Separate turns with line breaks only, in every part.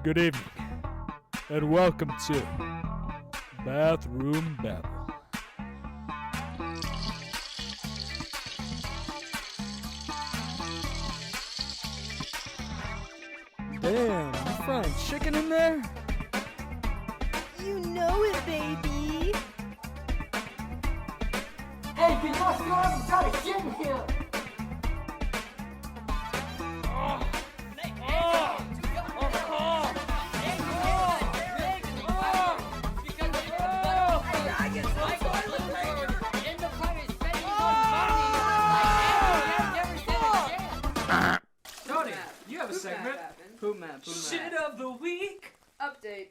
Good evening, and welcome to Bathroom Babble. Damn, you frying chicken in there?
You know it, baby.
Hey, can you guys go out and try to shit in here?
Tony, you have a segment.
Poop map.
Shit of the week.
Update.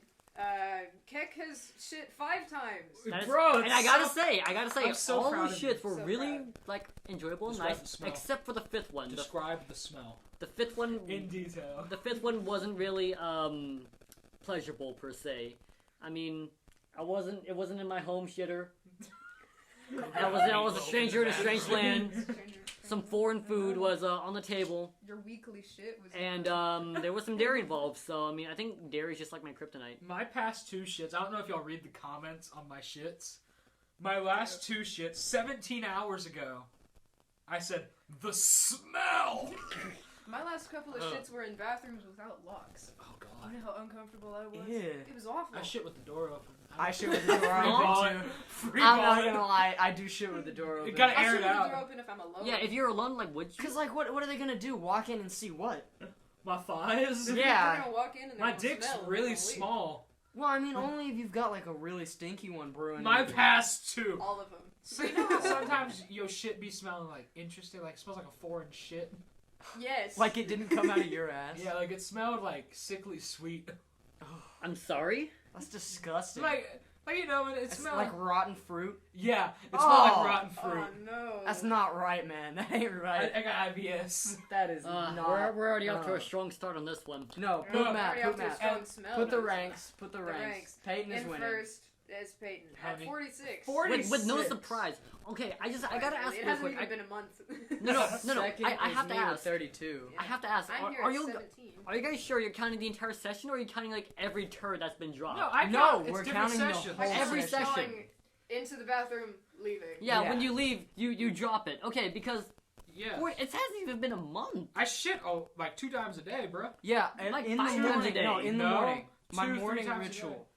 Keck has shit 5 times.
Bro,
And I gotta say,
I'm so
all
proud
the
of you.
shits were
So
really
proud.
like enjoyable and
Describe the
nice,
smell.
except for the fifth one.
Describe the smell
The fifth one,
in detail.
the fifth one wasn't really pleasurable per se. I mean, it wasn't in my home shitter. I was a stranger in a strange land. Some foreign food was on the table,
Your weekly shit was.
and there was some dairy involved. So I mean, I think dairy is just like my kryptonite.
My past 2 shits, I don't know if y'all read the comments on my shits. My last 2 shits, 17 hours ago, I said, the smell!
My last couple of shits were in bathrooms without locks.
Oh, God.
You know how uncomfortable I was?
Yeah.
It was awful.
I shit with the door open.
I shit with the door
Free
open
ball.
too.
Free
I'm
ball.
not gonna lie, I do shit with the door open.
You gotta
I
air
should
it
leave the
out.
door open if I'm alone.
Yeah, if you're alone, like, would you?
Cause like, what are they gonna do? Walk in and see what?
My thighs?
Yeah.
They're gonna walk in and they're
My
gonna
dick's
smell and
really
they're gonna leave.
small.
Well, I mean, only if you've got like a really stinky one brewing.
My
in you.
past 2.
All of them.
So you know how sometimes your shit be smelling like interesting, like it smells like a foreign shit?
Yes.
Like it didn't come out of your ass.
Yeah, like it smelled like sickly sweet.
I'm sorry.
That's disgusting.
Like you know, it
It's
smelled
like rotten fruit.
yeah, it smelled
Oh.
like rotten
Oh
fruit.
no.
That's not right, man. That ain't right.
I got IBS.
That is not.
We're already off to a strong start on this one.
No,
No,
poop map,
Already
poop
off to a
map.
strong smell.
Put the
though.
ranks. Put the ranks.
ranks.
Peyton is
In
winning.
first is Peyton at
Heavy.
46.
With no
46.
surprise. Okay, I gotta ask
It
real
hasn't
quick.
even been a month.
No.
Second
I
is
have to
me with
ask.
32.
Yeah.
I have to ask.
I'm here
Are
at
you
17.
are you guys sure you're counting the entire session, or are you counting like every turd that's been dropped?
No, I
No,
count.
we're
It's different
counting the
sessions.
whole
Every
session.
session.
Going into the bathroom, leaving.
Yeah,
Yeah.
when you leave, you drop it. Okay, because
Yeah.
it hasn't even been a month.
I shit like 2 times a day, bro.
Yeah, and
Like
in
5
the
times a
morning.
day.
No, in the
No,
morning. My
2-3
morning
times a
ritual.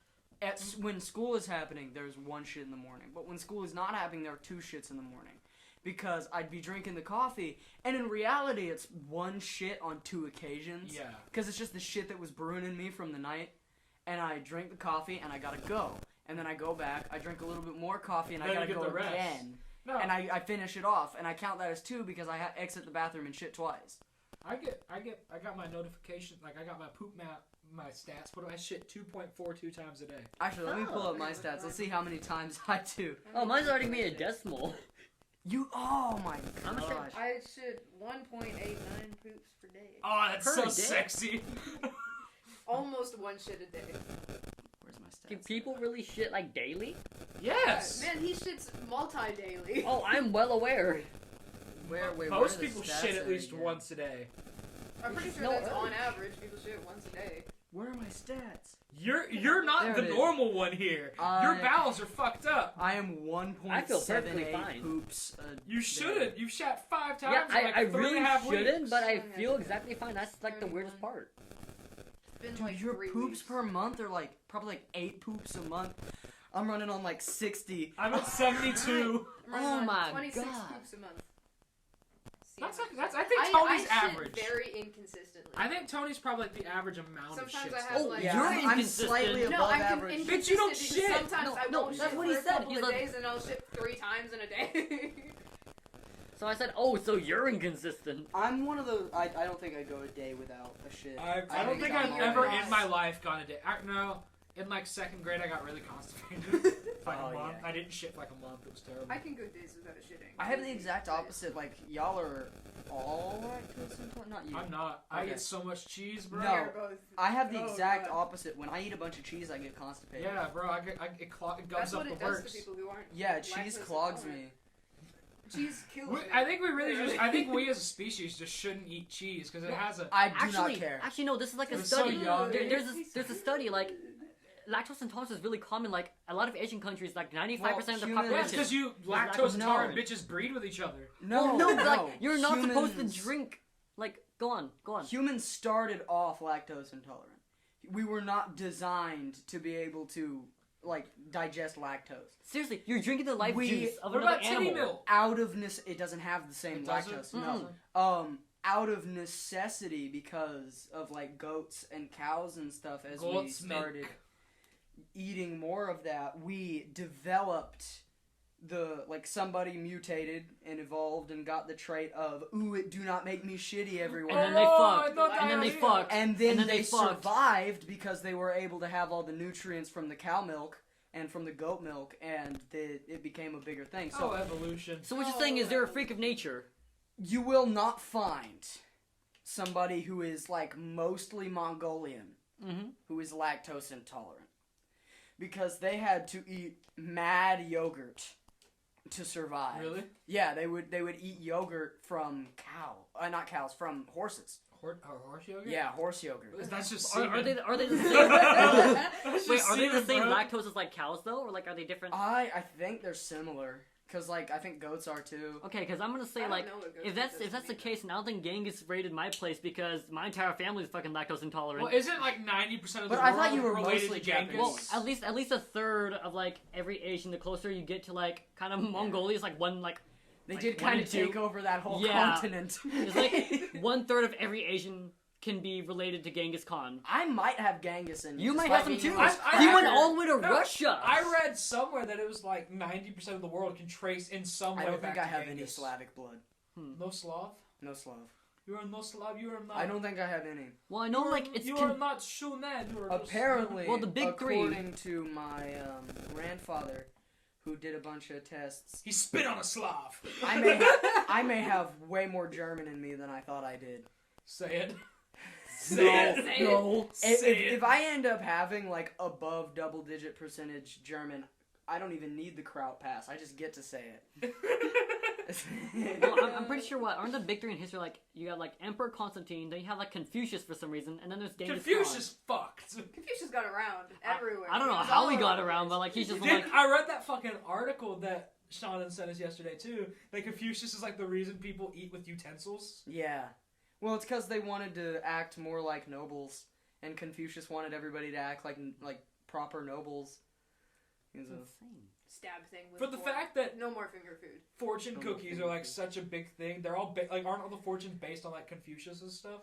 When school is happening, there's 1 shit in the morning. But when school is not happening, there are 2 shits in the morning. Because I'd be drinking the coffee, and in reality, it's 1 shit on 2 occasions.
Yeah.
Because it's just the shit that was brewing in me from the night, and I drink the coffee, and I gotta go. And then I go back, I drink a little bit more coffee, and
Then
I
you
gotta
get
go
the rest.
again.
No,
And I finish it off, and I count that as 2 because I exit the bathroom and shit twice.
I got my notification, like I got my poop map, my stats, but I shit 2.42 times a day.
Actually, let me pull up my stats. Let's see how many times I do.
Oh, mine's already made a decimal.
Oh my
I'm
gosh.
sure-
I should 1.89 poops per day.
Oh, that's
Per
so
day?
sexy.
Almost 1 shit a day.
Where's my
Do
stats?
people really shit like daily?
Yes.
Man, he shits multi-daily.
Oh, I'm well aware.
Where
Most
are the
people
stats
shit at
at
least
again?
once a day.
I'm pretty sure
No,
that's
early.
on average. People shit once a day.
Where are my stats?
You're not
There
the
it is.
normal one here. Your bowels are fucked up.
I am 1.78
I feel perfectly fine.
poops a
You
day.
shouldn't. You've shat 5 times
Yeah,
in like
I
3
really
and a half
shouldn't,
weeks.
but I feel exactly fine. That's like the weirdest part.
It's been
Dude,
like
your
3
poops
weeks.
per month are like probably like 8 poops a month. I'm running on like 60.
I'm at 72.
I'm running
Oh
on
my
26
God.
poops a month. See,
That's
I'm
like
just-
I think Tony's
I
average.
shit very inconsistently.
I think Tony's probably like the average amount
Sometimes
of shit.
I have
Oh,
like.
Yeah,
You're
I'm
inconsistent.
slightly
No,
above
I'm
average.
inconsistent
Bitch, you don't
because
shit.
Sometimes I
No,
won't
that's
shit
what
for
he
a
said.
couple
He's
of
like-
days and I'll shit 3 times in a day.
So I said, oh, so you're inconsistent.
I'm one of those. I don't think I go a day without a shit.
I don't think
I'm
I've ever
always-
in my life gone a day. No, in like 2nd grade, I got really constipated. For like
Oh,
a month.
yeah.
I didn't shit for like a month. It was terrible.
I can go days without a shitting.
I have the exact opposite. Like y'all are all lactose intolerant. Not you.
I'm not. I
Okay.
eat so much cheese, bro.
No.
We're both-
I have the
Oh,
exact
God.
opposite. When I eat a bunch of cheese, I get constipated.
Yeah, bro. It
That's
gums up
what
the
it does
works.
to people who aren't.
Yeah, cheese
lactose
clogs
intolerant.
me.
Cheese kills me.
I think we really just. I think we as a species just shouldn't eat cheese because it has a.
I do not care.
Actually, no. This is like a
It was so
study.
young.
There's a study like lactose intolerance is really common. Like a lot of Asian countries, like 95% of the
humans-
Yeah,
population.
because you
lactose
lactose intolerant
no.
bitches breed with each other.
No,
no, but, like you're not supposed to
Humans-
drink. Like, go on.
Humans started off lactose intolerant. We were not designed to be able to like digest lactose.
Seriously, you're drinking the life
We-
juice of
What
another
about titty
animal.
milk?
Out of it doesn't have the same
It doesn't?
lactose. No. Out of necessity because of like goats and cows and stuff. As we
Goat's
started
milk.
eating more of that, we developed somebody mutated and evolved and got the trait of it do not make me shitty, everyone.
And then they
Oh,
fucked.
I thought
And then they
diarrhea.
fucked.
And then
they
they
fucked.
survived because they were able to have all the nutrients from the cow milk and from the goat milk, and it became a bigger thing. So
Oh, evolution.
So what you're saying is they're a freak of nature.
you will not find somebody who is like mostly Mongolian
Mm-hmm.
who is lactose intolerant because they had to eat mad yogurt to survive.
Really?
Yeah, they would eat yogurt from from horses.
Horse yogurt?
Yeah, horse yogurt.
That's just
Are
semen.
they the same?
That's
Wait,
just
are they the
semen,
same
bro.
lactose as like cows though, or like are they different?
I think they're similar because like I think goats are too.
Okay, because I'm gonna
I
say
don't
like
know what goes
if
with
that's
this
the
meat.
case, then I don't think Genghis raided my place because my entire family is fucking lactose intolerant.
Well, isn't like 90% of the
But I
world
thought you were
related
mostly
to Genghis?
Japanese.
Well, at least a third of like every Asian. The closer you get to like kind of Mongolia, is like one like
They
like,
did
one
kind
and
of
two.
take over that whole
Yeah.
continent.
It's like 1/3 of every Asian can be related to Genghis Khan.
I might have Genghis in me.
You might
despite
have some
being
too.
English.
I-
He went
I-
all the way to
No,
Russia.
I read somewhere that it was like 90% of the world can trace in some way
I don't
back
think I
to
have any
Genghis.
Slavic blood.
No Slav?
No Slav.
You are no Slav, you are not.
I don't think I have any.
Well, I know
You are-
like it's
You
con-
are not Shunan. You are
Apparently,
Well, the big three-
according to my grandfather, who did a bunch of tests,
He spit on a Slav.
I may have way more German in me than I thought I did.
Say it.
No,
Say it.
no.
Say
If,
it.
if I end up having like above double-digit percentage German, I don't even need the Kraut pass. I just get to say it.
well, I'm pretty sure aren't the big three in history like you got like Emperor Constantine, then you have like Confucius for some reason, and then there's Genghis
Confucius fucked.
Confucius got around everywhere.
I don't know
He was
how
all
he got
over the
around,
place.
but like he's just
Did,
like
I read that fucking article that Shannon sent us yesterday too. That Confucius is like the reason people eat with utensils.
Yeah. Well, it's because they wanted to act more like nobles, and Confucius wanted everybody to act like proper nobles. He was a-
insane.
Stab thing with
For the
fork.
fact that
No more finger food.
fortune
No
cookies
finger
are like
food.
such a big thing. They're all like aren't all the fortunes based on like Confucius and stuff?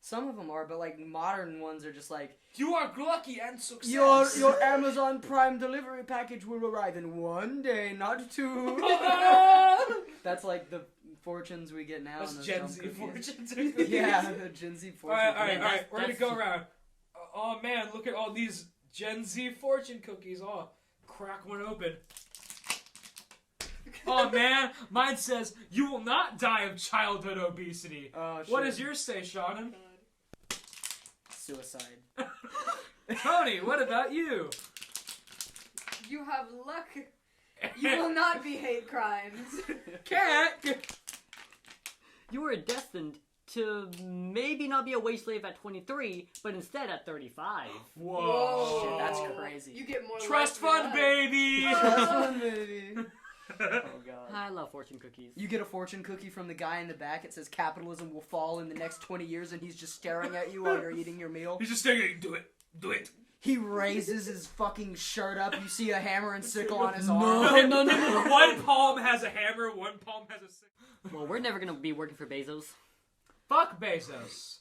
Some of them are, but like modern ones are just like
You are lucky and success.
your Amazon Prime delivery package will arrive in 1 day, not 2. That's like the fortunes we get now.
That's
in those
Gen
dumb
Z
cookies.
fortunes.
Yeah, the Gen Z fortune.
Alright,
Yeah,
alright. We're gonna
that's
go
true.
around. Oh man, look at all these Gen Z fortune cookies. Oh, crack one open. Oh man, mine says you will not die of childhood obesity.
Oh,
What
shit.
does yours say, Shannon?
Suicide.
Tony, what about you?
You have luck. You will not be hate crimes.
Cat.
You were destined to maybe not be a wage slave at 23, but instead at 35.
Whoa.
Shit, that's crazy.
You get more
Trust
life
fund,
than
baby.
Trust fund, baby. Oh god.
I love fortune cookies.
You get a fortune cookie from the guy in the back. It says capitalism will fall in the next 20 years, and he's just staring at you while you're eating your meal.
He's just staring at you. Do it. Do it.
He raises his fucking shirt up. You see a hammer and sickle on his
No,
arm.
no, no.
One palm has a hammer. One palm has a sickle.
Well, we're never gonna be working for Bezos.
Fuck Bezos.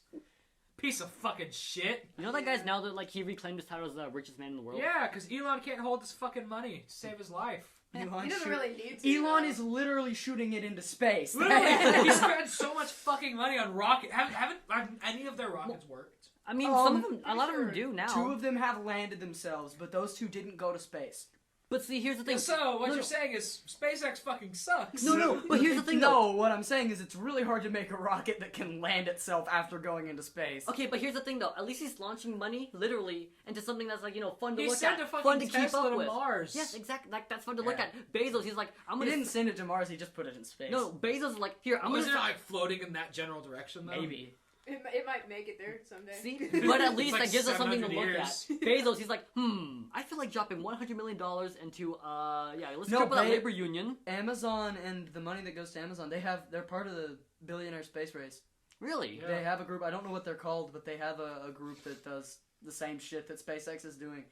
Piece of fucking shit.
You know that guy's now that like he reclaimed his title as the richest man in the world.
Yeah, because Elon can't hold his fucking money to save his life.
He doesn't really need to.
Elon
though.
is literally shooting it into space.
Literally, he spent so much fucking money on rocket. Haven't any of their rockets worked?
I mean, some of them, a lot of them do now.
2 of them have landed themselves, but those 2 didn't go to space.
But see, here's the thing.
So what
No,
you're
no.
saying is SpaceX fucking sucks.
No, but here's the thing, though.
No, what I'm saying is it's really hard to make a rocket that can land itself after going into space.
Okay, but here's the thing, though. At least he's launching money, literally, into something that's, like, fun to
He
look
sent
at.
a fucking
Fun to keep
Tesla
up
to
with.
Mars.
Yes, exactly. Like, that's fun to look
Yeah.
at. Bezos, he's like, I'm
He
gonna...
didn't send it to Mars, he just put it in space.
No, Bezos is like, here, I'm
Was
gonna...
it like floating in that general direction though?
Maybe.
It might make it there someday.
See? But at least
like
that gives us something to
700
look
years.
at. Bezos, he's like, I feel like dropping $100 million into, let's
No,
cripple that
Be-
labor union.
Amazon and the money that goes to Amazon, they're part of the billionaire space race.
Really?
Yeah.
They have a group, I don't know what they're called, but they have a group that does the same shit that SpaceX is doing,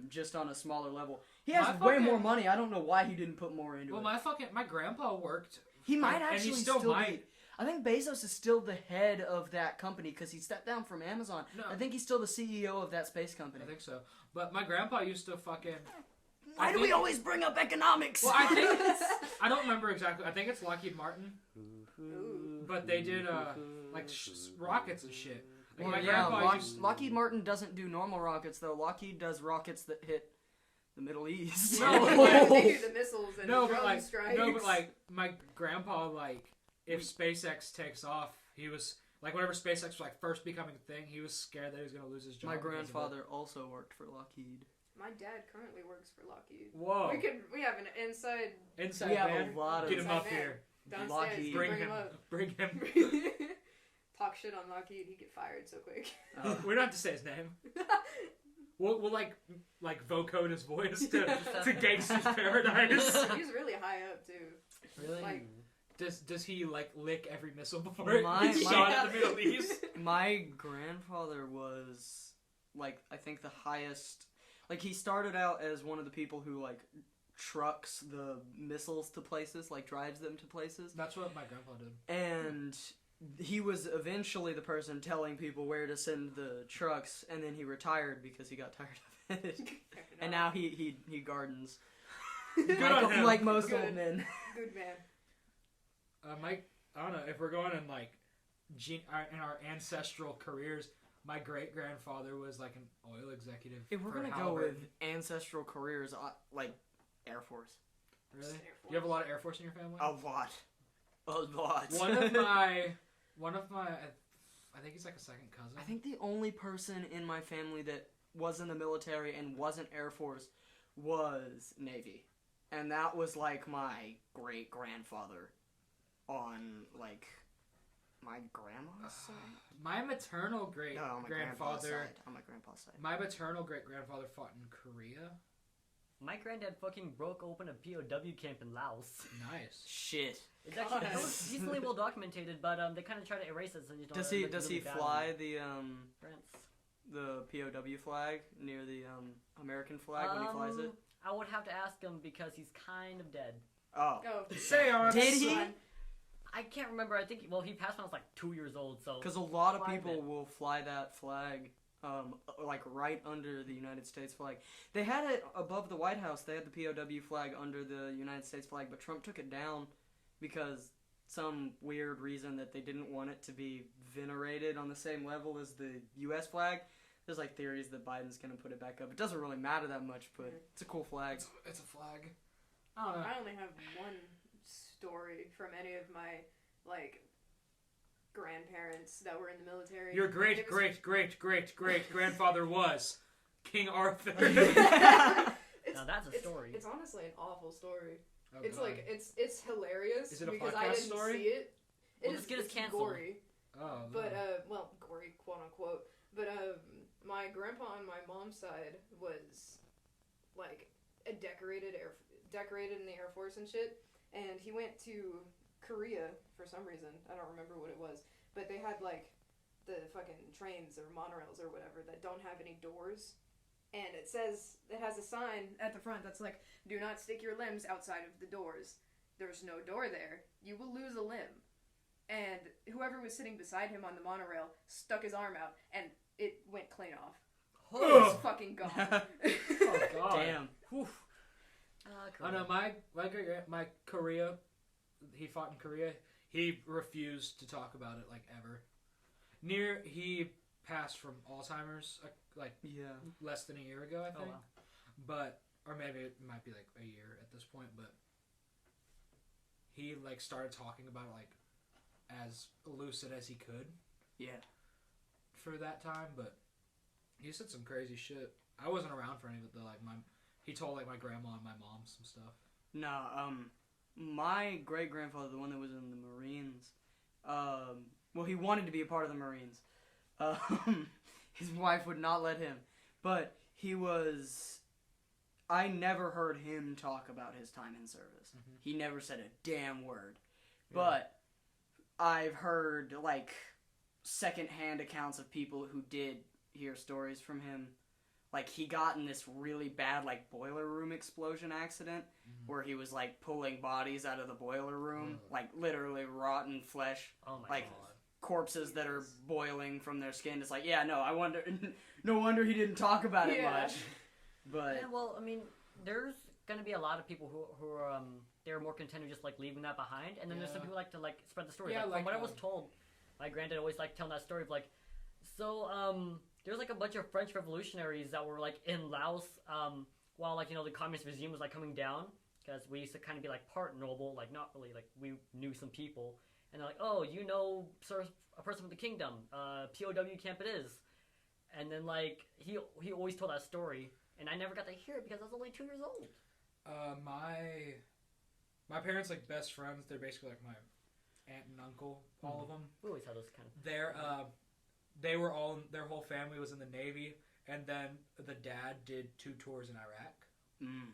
just on a smaller level. He has
My
way
fucking-
more money, I don't know why he didn't put more into
Well,
it.
my grandpa worked.
He might
and
actually
he still
be.
might.
I think Bezos is still the head of that company because he stepped down from Amazon.
No.
I think he's still the CEO of that space company.
I think so. But my grandpa used to fucking.
Why
I
do we
think-
always bring up economics?
Well, I think I don't remember exactly. I think it's Lockheed Martin,
Ooh.
but they did rockets and shit. Like,
Well,
my
yeah,
grandpa used.
Lockheed Martin doesn't do normal rockets though. Lockheed does rockets that hit the Middle East.
No.
They do the missiles and
No,
the
but
drone
like,
strikes.
no, but like, my grandpa, like, if SpaceX takes off, he was like, whenever SpaceX was like first becoming a thing, he was scared that he was gonna lose his job.
My
because of it.
grandfather also worked for Lockheed.
My dad currently works for Lockheed.
Whoa!
We have an inside
Inside
We have
man,
a lot of
get him
inside
up
man.
here.
downstairs.
Lockheed.
Bring
him
him.
up.
Bring him.
Talk shit on Lockheed, he'd get fired so quick.
We don't have to say his name. We'll like vocode his voice to Gangster's Paradise.
He's really high up too.
Really?
Like,
Does he like lick every missile before it
My-
gets
my-
shot at the Middle East?
My grandfather was, like, I think the highest... Like, he started out as one of the people who, like, trucks the missiles to places, like, drives them to places.
That's what my grandpa did.
And he was eventually the person telling people where to send the trucks, and then he retired because he got tired of it. And now he gardens.
Good on him.
Like most
Good.
old men.
good man.
Mike, I don't know if we're going in like in our ancestral careers. My great grandfather was like an oil executive.
If we're
for
gonna go
Halliburton.
with ancestral careers, like Air Force.
Really,
Air
do you have a
Force.
lot of Air Force in your family?
A lot. A lot.
One of my, I think he's like a second cousin.
I think the only person in my family that was in the military and wasn't Air Force was Navy. And that was like my great grandfather on like my grandma's side.
My maternal great
No, on my grandpa's
grandfather.
side. On my grandpa's side.
My maternal great grandfather fought in Korea.
My granddad fucking broke open a POW camp in Laos.
Nice.
Shit.
It's actually
God.
it was decently well documented, but they kind of try to erase it so you don't.
Does
look
he
really bad
fly
on France.
the POW flag near the American flag when he flies it?
I would have to ask him because he's kind of dead.
Oh.
Oh,
Seance.
Did he?
son.
I can't remember. I think he passed when I was like 2 years old. So
Because a lot of
Fly
people
it.
will fly that flag, like right under the United States flag. They had it above the White House. They had the POW flag under the United States flag, but Trump took it down because some weird reason that they didn't want it to be venerated on the same level as the U.S. flag. There's like theories that Biden's gonna put it back up. It doesn't really matter that much, but it's a cool flag.
It's a flag. I don't know.
I only have one story from any of my like grandparents that were in the military.
Your great
It was-
great great great great grandfather was King Arthur.
It's-
Now that's a story.
It's honestly an awful story.
Oh,
It's
God.
like it's hilarious
Is it a
because I
podcast
didn't
story?
see it.
Well,
It
just
is-
get us
it's
canceled.
gory,
Oh, no.
but well, gory quote unquote. But my grandpa on my mom's side was like a decorated in the Air Force and shit, and he went to Korea for some reason. I don't remember what it was, but they had like the fucking trains or monorails or whatever that don't have any doors. And it has a sign at the front that's like, do not stick your limbs outside of the doors. There's no door there. You will lose a limb. And whoever was sitting beside him on the monorail stuck his arm out and it went clean off. It was fucking gone.
Oh, God.
Damn.
Whew.
Oh no, my Korea, he fought in Korea. He refused to talk about it like ever. He passed from Alzheimer's like
Yeah.
less than a year ago, I
Oh
think.
wow.
But or maybe it might be like a year at this point, but he like started talking about it like as lucid as he could.
Yeah.
For that time, but he said some crazy shit. I wasn't around for any of it though. Like he told like my grandma and my mom some stuff.
No, my great grandfather, the one that was in the Marines, well, he wanted to be a part of the Marines. His wife would not let him, but I never heard him talk about his time in service.
Mm-hmm.
He never said a damn word. Yeah. But I've heard, like, second-hand accounts of people who did hear stories from him. Like, he got in this really bad, like, boiler room explosion accident where he was, like, pulling bodies out of the boiler room. Like, literally rotten flesh.
Oh my god.
Corpses that are boiling from their skin. It's like, yeah, no, no wonder he didn't talk about it much. But
yeah, well, I mean, there's gonna be a lot of people who are they're more content with just like leaving that behind, and then there's some people like to like spread the story.
Yeah,
like, from what I was told, my granddad always liked telling that story of like, so there's like a bunch of French revolutionaries that were like in Laos while like the communist regime was like coming down, because we used to kind of be like part noble, like not really, like we knew some people. And they're like, oh, sir, a person from the kingdom, POW camp it is. And then, like, he always told that story, and I never got to hear it because I was only 2 years old.
My parents, like, best friends, they're basically, like, my aunt and uncle, all of them.
We always had those kind of...
They were all, their whole family was in the Navy, and then the dad did 2 tours in Iraq. Mm.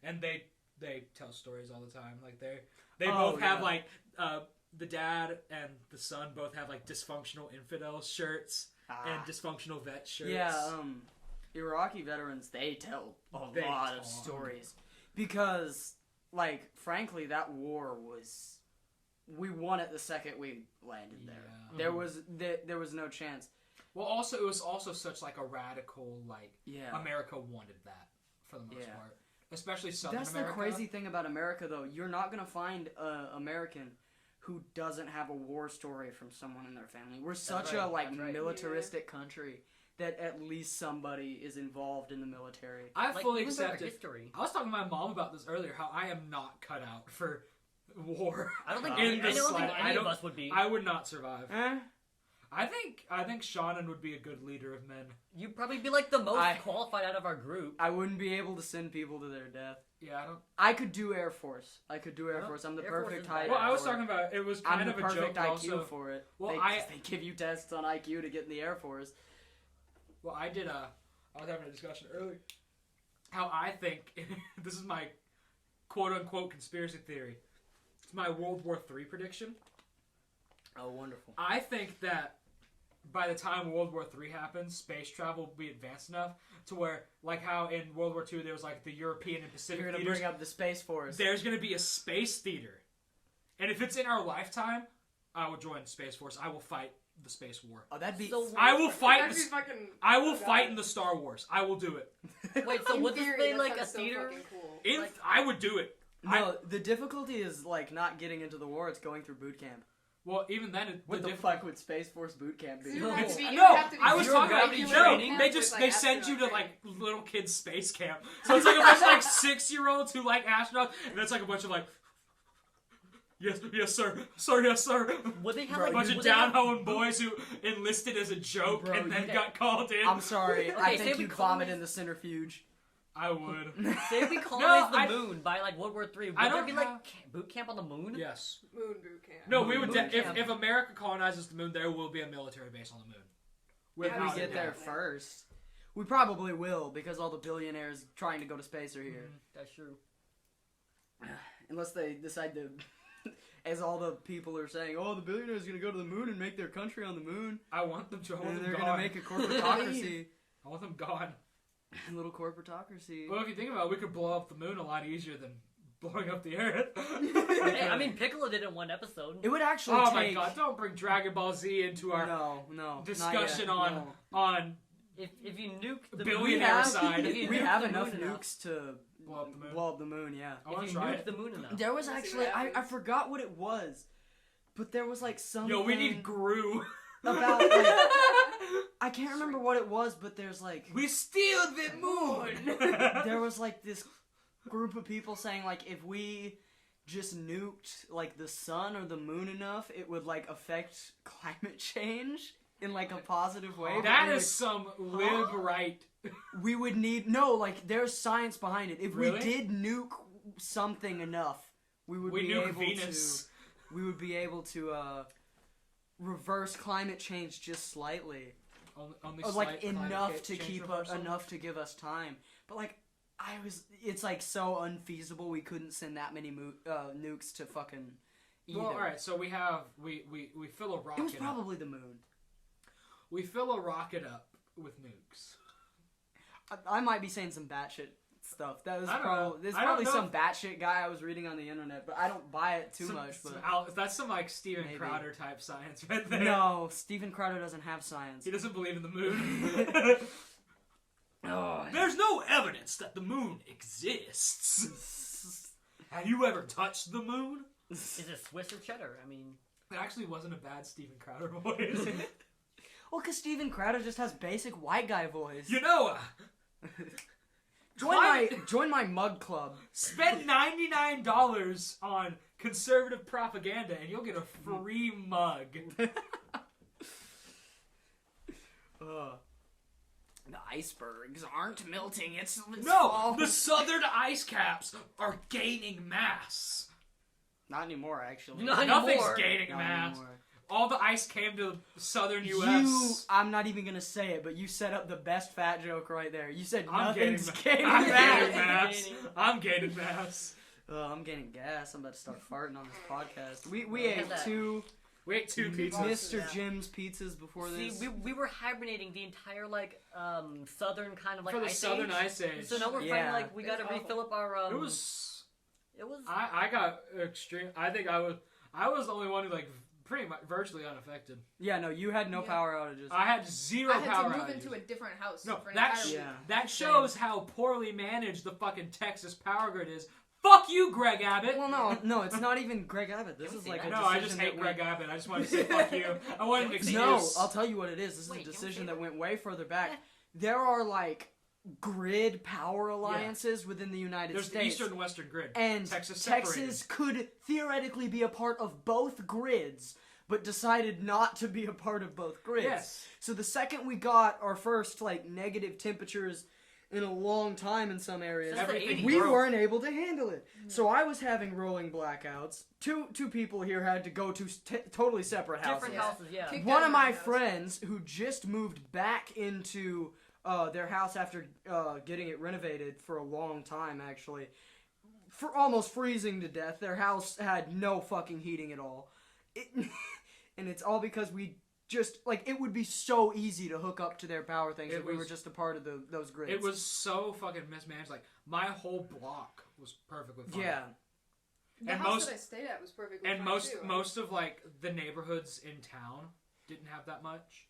And they tell stories all the time. Like, they both have, like... the dad and the son both have like dysfunctional infidel shirts and dysfunctional vet shirts.
Yeah, Iraqi veterans, they tell a lot of stories. Because, like, frankly, that war was... We won it the second we landed there. There was no chance.
Well, also, it was also such like a radical, like, America wanted that for the most part. Especially Southern America.
That's the crazy thing about America, though. You're not going to find an American who doesn't have a war story from someone in their family. We're such a militaristic country that at least somebody is involved in the military.
I fully
even
accept it.
History.
I was talking to my mom about this earlier, how I am not cut out for war.
I don't think any of us would be.
I would not survive. I think Shannon would be a good leader of men.
You'd probably be like the most qualified out of our group.
I wouldn't be able to send people to their death.
Yeah,
I could do Air Force. I'm the perfect height.
Well, I was talking about, it was kind of a joke.
I'm the perfect IQ
also
for it.
Well,
they give you tests on IQ to get in the Air Force.
Well, I was having a discussion earlier. How I think, this is my quote-unquote conspiracy theory. It's my World War III prediction.
Oh, wonderful.
I think that by the time World War III happens, space travel will be advanced enough to where, like how in World War II there was like the European and Pacific
You're going to bring up the Space Force.
There's going to be a space theater. And if it's in our lifetime, I will join the Space Force. I will fight the space war.
Oh, that'd be...
I will fight I will fight in the Star Wars. I will do it.
Wait, so would this be like a theater?
Cool.
I would do it.
No, the difficulty is like not getting into the war, it's going through boot camp.
Well, even then,
what the fuck would Space Force boot camp be?
I was talking about they send you to like little kids space camp. So it's like a bunch of like 6-year-olds who like astronauts, and it's like a bunch of like, yes sir, yes sir.
Would they have
a bunch of down-home boys who enlisted as a joke and then got called in?
I'm sorry, I think you'd vomit in the centrifuge.
I would.
Say we colonize the moon by like World War III. Would there be like boot camp on the moon?
Yes.
Moon boot camp.
No, we would. If America colonizes the moon, there will be a military base on the moon.
If we get there first, we probably will because all the billionaires trying to go to space are here.
That's true.
Unless they decide to, as all the people are saying, oh, the billionaires are gonna go to the moon and make their country on the moon.
I want them to.
And they're gonna make a corporatocracy.
I want them gone.
A little corporatocracy.
Well, if you think about it, we could blow up the moon a lot easier than blowing up the Earth.
Hey, I mean, Piccolo did it in one episode.
It would actually
take... Oh my god, don't bring Dragon Ball Z into our discussion on
If you nuke the
billionaire side.
We have enough nukes to blow up the moon, yeah.
If you nuke the moon enough.
There was actually... I forgot what it was. But there was like something...
Yo, we need Gru.
About like... I can't remember what it was, but there's like
We steal the moon.
there was like this group of people saying like if we just nuked like the sun or the moon enough, it would like affect climate change in like a positive way. but
That
we
is some lib right.
we would need like there's science behind it. If
Really?
we did nuke something enough, we would be
nuke
able
Venus.
to reverse climate change just slightly.
Only
Or,
slight
like enough
climate
to
change
keep
reversal.
enough to give us time. But like it's like so unfeasible. We couldn't send that many nukes to fucking either.
Well, all right. So we fill a rocket.
It was
up.
probably the moon.
We fill a rocket up with nukes.
I might be saying some batshit stuff. That was
I don't know.
there's
I don't
probably
know
some
if-
batshit guy I was reading on the internet, but I don't buy it too much. But
That's some like Steven
Maybe.
Crowder type science right there.
no, Steven Crowder doesn't have science.
He doesn't believe in the moon.
Oh.
There's no evidence that the moon exists. Have you ever touched the moon?
Is it Swiss or cheddar? I mean,
It actually wasn't a bad Steven Crowder voice.
Well, because Steven Crowder just has basic white guy voice.
You know,
Join my mug club.
spend $99 on conservative propaganda and you'll get a free mug.
The icebergs aren't melting. It's
No,
fall.
the southern ice caps are gaining mass.
Not anymore, actually.
Not
Nothing's
anymore.
gaining
Not
mass.
anymore.
All the ice came to the southern U.S.
I'm not even gonna say it, but you set up the best fat joke right there. You said
I'm
nothing's
gaining
gaining
mass.
mass.
I'm gaining mass.
I'm getting gas. I'm about to start farting on this podcast. We
Look
ate
at that.
two
We ate 2 pizzas.
Mr.
Yeah.
Jim's pizzas before
see,
this.
we were hibernating the entire like southern kind of like
For the
ice
southern
age.
ice age.
So now we're
Yeah.
finally like we
It
got to
was
refill up our
It was.
It was.
I got extreme. I think I was the only one who like pretty much virtually unaffected.
Yeah, no, you had no
Yeah.
power outages.
I had zero
I had
power
to move
outages.
into a different house.
No,
for an
that's-
entire
Yeah.
week.
That shows how poorly managed the fucking Texas power grid is. Fuck you, Greg Abbott.
Well, no, it's not even Greg Abbott. This
Can we
is
say
like
that?
a
No,
decision
I just hate
that
Greg
went...
Abbott. I just wanted to say fuck you. I wanted an
Can we say
excuse.
No, I'll tell you what it is. This is
Wait,
a
can we
decision
say
that
that?
went way further back. There are like grid power alliances within the United
There's the
States.
Eastern and Western grid.
And
Texas separated.
Texas could theoretically be a part of both grids, but decided not to be a part of both grids.
Yes.
So the second we got our first like negative temperatures in a long time in some areas,
Since the
Everything
80s.
we
broke.
weren't able to handle it. So I was having rolling blackouts. Two people here had to go to totally separate houses.
different
Yeah.
houses. Yeah.
Kick-
One
down
of my
my house.
friends who just moved back into their house after getting it renovated for a long time, actually, for almost freezing to death. Their house had no fucking heating at all. And it's all because we just, like, it would be so easy to hook up to their power things
It
if we were
was-
just a part of those grids.
It was so fucking mismanaged. Like, my whole block was perfectly fine.
Yeah.
The
And
house
most-
that I stayed at was perfectly
And
fine
most
too.
most of like the neighborhoods in town didn't have that much.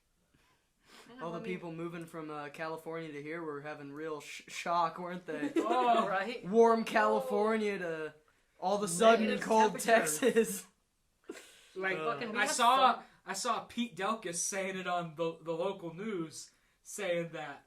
All the people moving from California to here were having real shock, weren't they?
Oh, right.
Warm California to all of a sudden
Negative
cold
temperatures.
Texas.
Like
Fucking we
I
had
saw Pete Delkus saying it on the local news, saying that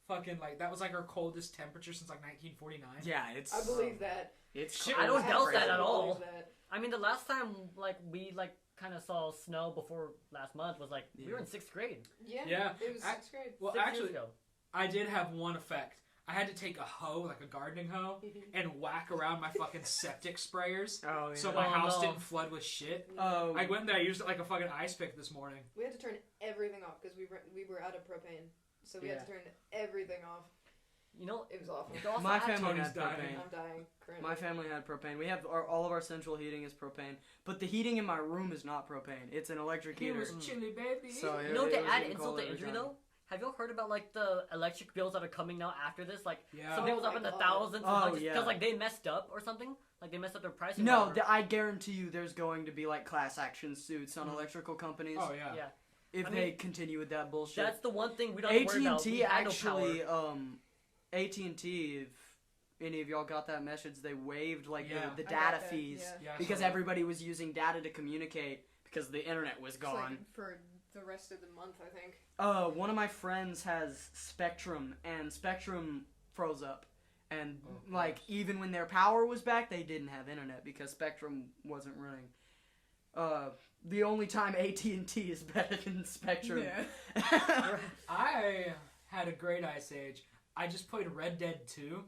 fucking like that was like our coldest temperature since like 1949.
Yeah, it's.
I believe that.
It's.
Shit,
I don't
I
doubt
crazy
that at all.
believe that.
I mean, the last time like we like kind of saw snow before last month was like we were in 6th grade.
Yeah.
Yeah.
It was
I-
6th grade.
Well,
6 years
actually,
ago.
I did have one effect. I had to take a hoe, like a gardening hoe, and whack around my fucking septic sprayers
Oh yeah.
so my
Oh,
house
no.
didn't flood with shit.
Oh.
I went there, I used it like a fucking ice pick this morning.
We had to turn everything off because we were out of propane, so we had to turn everything off.
You know,
It was awful.
it also
My
had-
family
Tony's
had
dying.
propane.
I'm dying currently.
My family had propane. We have all of our central heating is propane, but the heating in my room is not propane. It's an electric
He
heater.
was chilly, baby.
So
You know,
it
to
was
add
getting
insult
cold
to
every
injury
time.
though, have y'all heard about like the electric bills that are coming now after this? Like
Yeah.
something was
Oh
up in the
my God.
thousands,
Oh,
because
yeah.
like they messed up or something. Like they messed up their pricing. or
No,
whatever.
I guarantee you, there's going to be like class action suits on electrical companies
Oh yeah.
yeah.
if
I
they
mean,
continue with that bullshit.
That's the one thing we don't have to worry about. We
AT&T
had no power.
actually, AT&T, if any of y'all got that message, they waived like
Yeah.
the
I got
data
that,
fees
yeah.
Yeah, I
because
saw that.
everybody was using data to communicate because the internet was
It's
gone.
like for the rest of the month, I think.
One of my friends has Spectrum, and Spectrum froze up. And, even when their power was back, they didn't have internet because Spectrum wasn't running. The only time AT&T is better than Spectrum.
Yeah.
I had a great Ice Age. I just played Red Dead 2.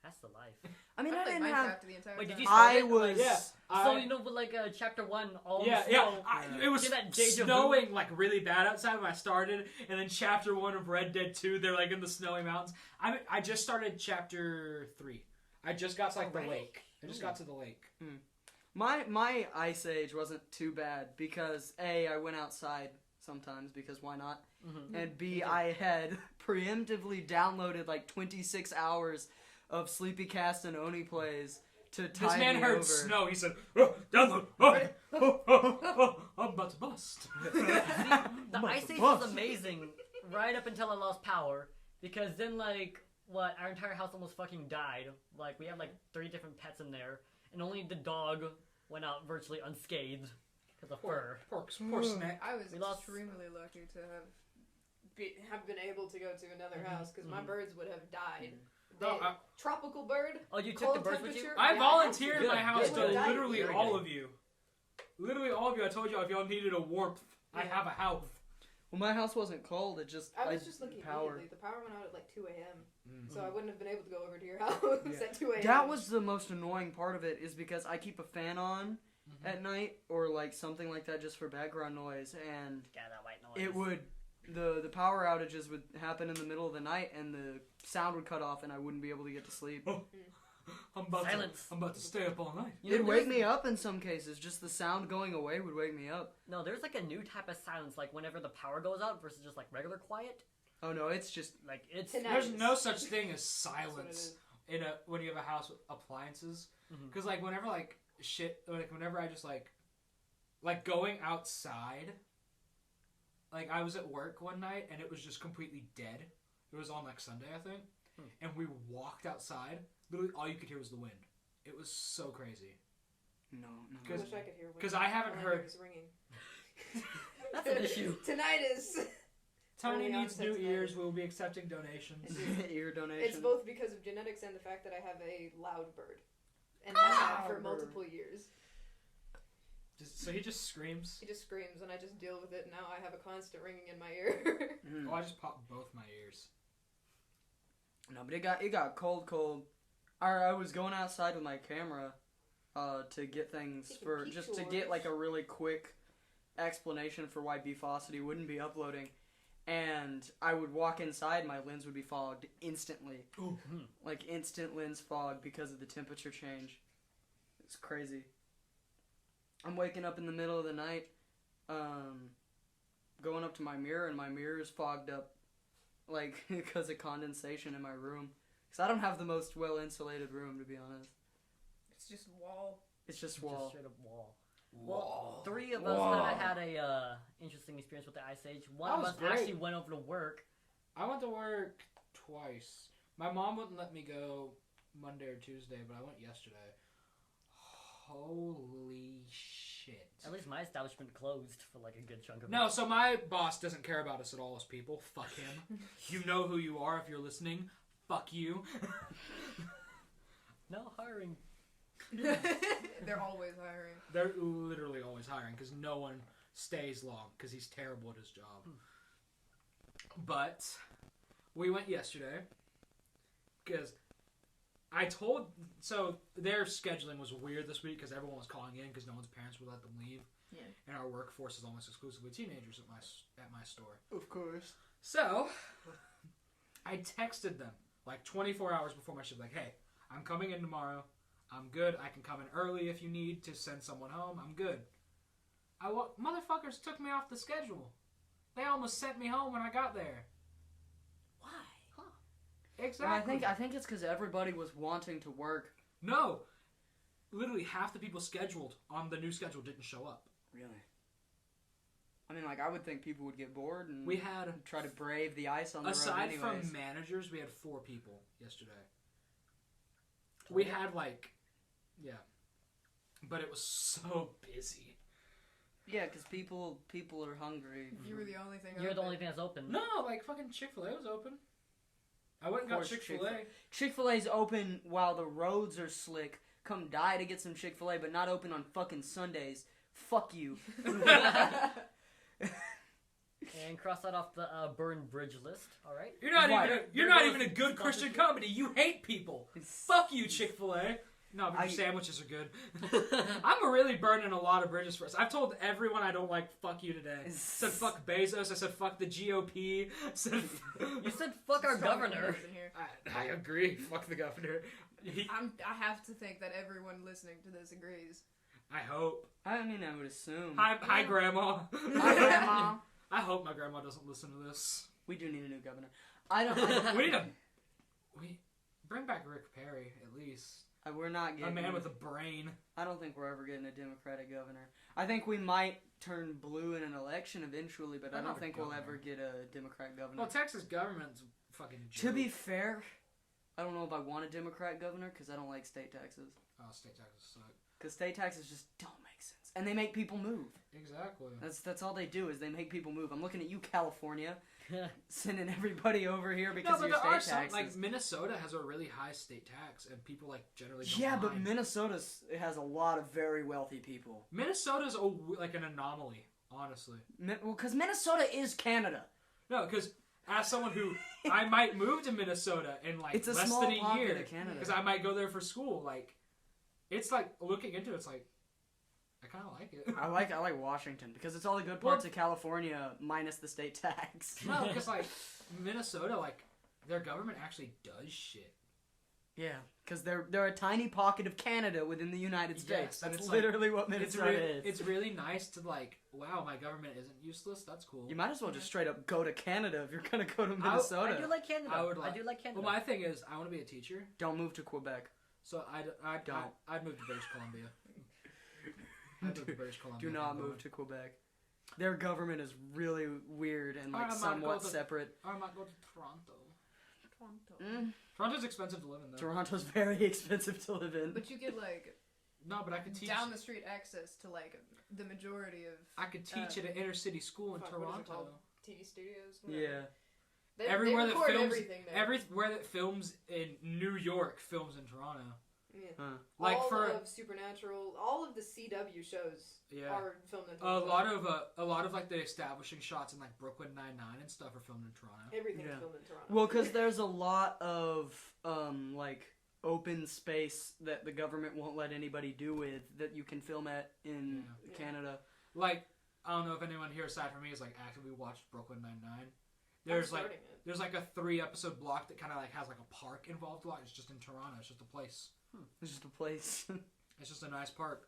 That's the life.
I mean, I
played
didn't have...
Minecraft the entire
Wait, did
time.
you start
I
it?
was...
Yeah.
So, with like chapter 1, all
Yeah,
the
yeah.
snow.
It was
Get that deja vu.
snowing like really bad outside when I started, and then chapter 1 of Red Dead 2, they're like in the snowy mountains. I just started chapter 3. I just got to like the
Already?
lake. I just got to the lake.
My Ice Age wasn't too bad because A, I went outside sometimes because why not?
Mm-hmm.
And B, I had preemptively downloaded like 26 hours of Sleepycast and Oni Plays to tie
This man
me
heard
over.
snow. He said, "Oh, download. Oh, I'm about to bust."
The Ice Age was amazing right up until I lost power, because then our entire house almost fucking died. Like, we had 3 different pets in there, and only the dog went out virtually unscathed because of fur.
Poor snack.
I was
We lost-
extremely lucky to have been able to go to another house because my birds would have died.
No,
Tropical bird.
Oh, you took
cold
the birds with you?
temperature.
I
Yeah,
volunteered
Good,
my house
good,
to
good.
literally
Very
all
good.
of you. Literally all of you. I told you if y'all needed a warmth, I
Yeah.
have a house.
Well, my house wasn't cold. It just
I was just looking
power.
immediately. The power went out at 2 a.m.
Mm.
So I wouldn't have been able to go over to your house
Yeah.
at 2 a.m.
That was the most annoying part of it, is because I keep a fan on at night or something like that just for background noise, and
Yeah, that white noise.
it would the power outages would happen in the middle of the night and the sound would cut off and I wouldn't be able to get to sleep.
I'm about
Silence.
I'm about to stay up all night.
It'd wake me up in some cases. Just the sound going away would wake me up.
No, there's a new type of silence, whenever the power goes out versus just regular quiet.
Oh no, it's just
It's
Tonight.
There's no such thing as
That's what it
silence
is.
when you have a house with appliances.
Mhm.
Because whenever whenever I just going outside. I was at work one night and it was just completely dead. It was on Sunday, I think, and we walked outside. Literally, all you could hear was the wind. It was so crazy.
no.
I wish I could hear.
'cause I haven't
when
heard-
it's ringing.
That's an issue.
Tonight is.
Tiny
Early
needs
onset
new
tonight.
ears. We'll be accepting donations.
Ear donation.
It's both because of genetics and the fact that I have a loud bird, and have had for
Loud
multiple years.
So he just screams.
He just screams, and I just deal with it. Now I have a constant ringing in my ear.
Mm.
Oh, I just popped both my ears.
No, but it got cold. I was going outside with my camera to get things
Taking
for just to get
pictures.
a really quick explanation for why Beefosity wouldn't be uploading, and I would walk inside, my lens would be fogged instantly,
Ooh.
instant lens fog because of the temperature change. It's crazy. I'm waking up in the middle of the night, going up to my mirror, and my mirror is fogged up, because of condensation in my room. Because I don't have the most well-insulated room, to be honest.
It's just wall.
It's just
Just
wall.
straight up wall.
Wall.
3 of us kind of had a interesting experience with the Ice Age. One
That
of
was
us
great.
actually went over to work.
I went to work twice. My mom wouldn't let me go Monday or Tuesday, but I went yesterday. Holy shit.
At least my establishment closed for a good chunk of it.
No, so my boss doesn't care about us at all as people. Fuck him. You know who you are if you're listening. Fuck you.
No hiring.
They're always hiring.
They're literally always hiring because no one stays long because he's terrible at his job. But we went yesterday because so their scheduling was weird this week because everyone was calling in because no one's parents would let them leave.
Yeah.
And our workforce is almost exclusively teenagers at my store.
Of course.
So I texted them 24 hours before my shift, hey, I'm coming in tomorrow. I'm good. I can come in early if you need to send someone home. I'm good. Motherfuckers took me off the schedule. They almost sent me home when I got there.
Why?
Exactly.
I think it's because everybody was wanting to work.
No. Literally half the people scheduled on the new schedule didn't show up.
Really? I mean, I would think people would get bored and
We had,
try to brave the ice on the road
aside
anyways.
from managers, we had 4 people yesterday. We had yeah. But it was so busy.
Yeah, because people are hungry.
You were the only thing.
You're the
open.
only thing that's open.
No, like fucking Chick-fil-A was open. I went and got
course,
Chick-fil-A.
Chick-fil-A's open while the roads are slick. Come die to get some Chick-fil-A, but not open on fucking Sundays. Fuck you.
And cross that off the burn bridge list. All right.
You're not even a good Christian comedy. You hate people. Fuck you, Chick-fil-A. No, but your sandwiches are good. I'm really burning a lot of bridges for us. I've told everyone I don't like fuck you today. I said fuck Bezos. I said fuck the GOP.
You said fuck our governor.
In here.
I agree. Fuck the governor.
I have to think that everyone listening to this agrees.
I hope.
I mean, I would assume.
Hi, Grandma.
Hi, Grandma.
I hope my grandma doesn't listen to this.
We do need a new governor. I don't.
We bring back Rick Perry at least.
We're not getting
a man with a brain.
I don't think we're ever getting a Democratic governor. I think we might turn blue in an election eventually, but I don't think we'll ever get a Democrat governor.
Well, Texas government's fucking joke.
To be fair, I don't know if I want a Democrat governor because I don't like state taxes.
Oh, state taxes suck.
Because state taxes just don't make sense, and they make people move.
Exactly.
That's all they do is they make people move. I'm looking at you, California, sending everybody over here because of your state taxes.
Like Minnesota has a really high state tax, and people like generally don't
yeah,
mind.
but Minnesota has a lot of very wealthy people.
Minnesota's like an anomaly, honestly.
Well, because Minnesota is Canada.
No, because as someone who I might move to Minnesota in like
it's a
less
small
than a
pocket
year,
of Canada.
because I might go there for school. Like, it's like looking into it, it's like I kind of like it.
I like Washington because it's all the good parts of California minus the state tax.
No, because like Minnesota, like their government actually does shit.
Yeah, because they're a tiny pocket of Canada within the United States.
and
That's
it's
literally what Minnesota is.
It's really nice to like, wow, my government isn't useless. That's cool.
You might as well just straight up go to Canada if you're gonna go to Minnesota.
I do like Canada. I do like Canada.
Well, my thing is, I want to be a teacher.
Don't move to Quebec.
So I'd move to British Columbia. I'd move to British Columbia.
Do not move to Quebec. Their government is really weird and like somewhat separate.
I might go to Toronto.
Toronto.
Toronto's expensive to live in, though.
Toronto's very expensive to live in.
But you get like
No, but I could teach
down the street access to like the majority of.
I could teach at an inner city school in
What is it
Toronto.
called? TV studios.
Yeah.
Everywhere
they
that
record
films,
everything there.
everywhere that films in New York films in Toronto.
Yeah.
Huh.
Like
all
for
of Supernatural, all of the CW shows are filmed in
a
Toronto.
lot of like the establishing shots in like Brooklyn Nine-Nine and stuff are filmed in Toronto.
Everything's
Yeah.
filmed in Toronto.
Well, because there's a lot of like open space that the government won't let anybody do with that you can film at in
Yeah.
Canada.
Like, I don't know if anyone here aside from me has like actively watched Brooklyn Nine-Nine.
I'm
There's
starting
like
it.
there's like a 3-episode block that kind of like has like a park involved a lot. It's just in Toronto. It's just a place.
It's just a place.
It's just a nice park.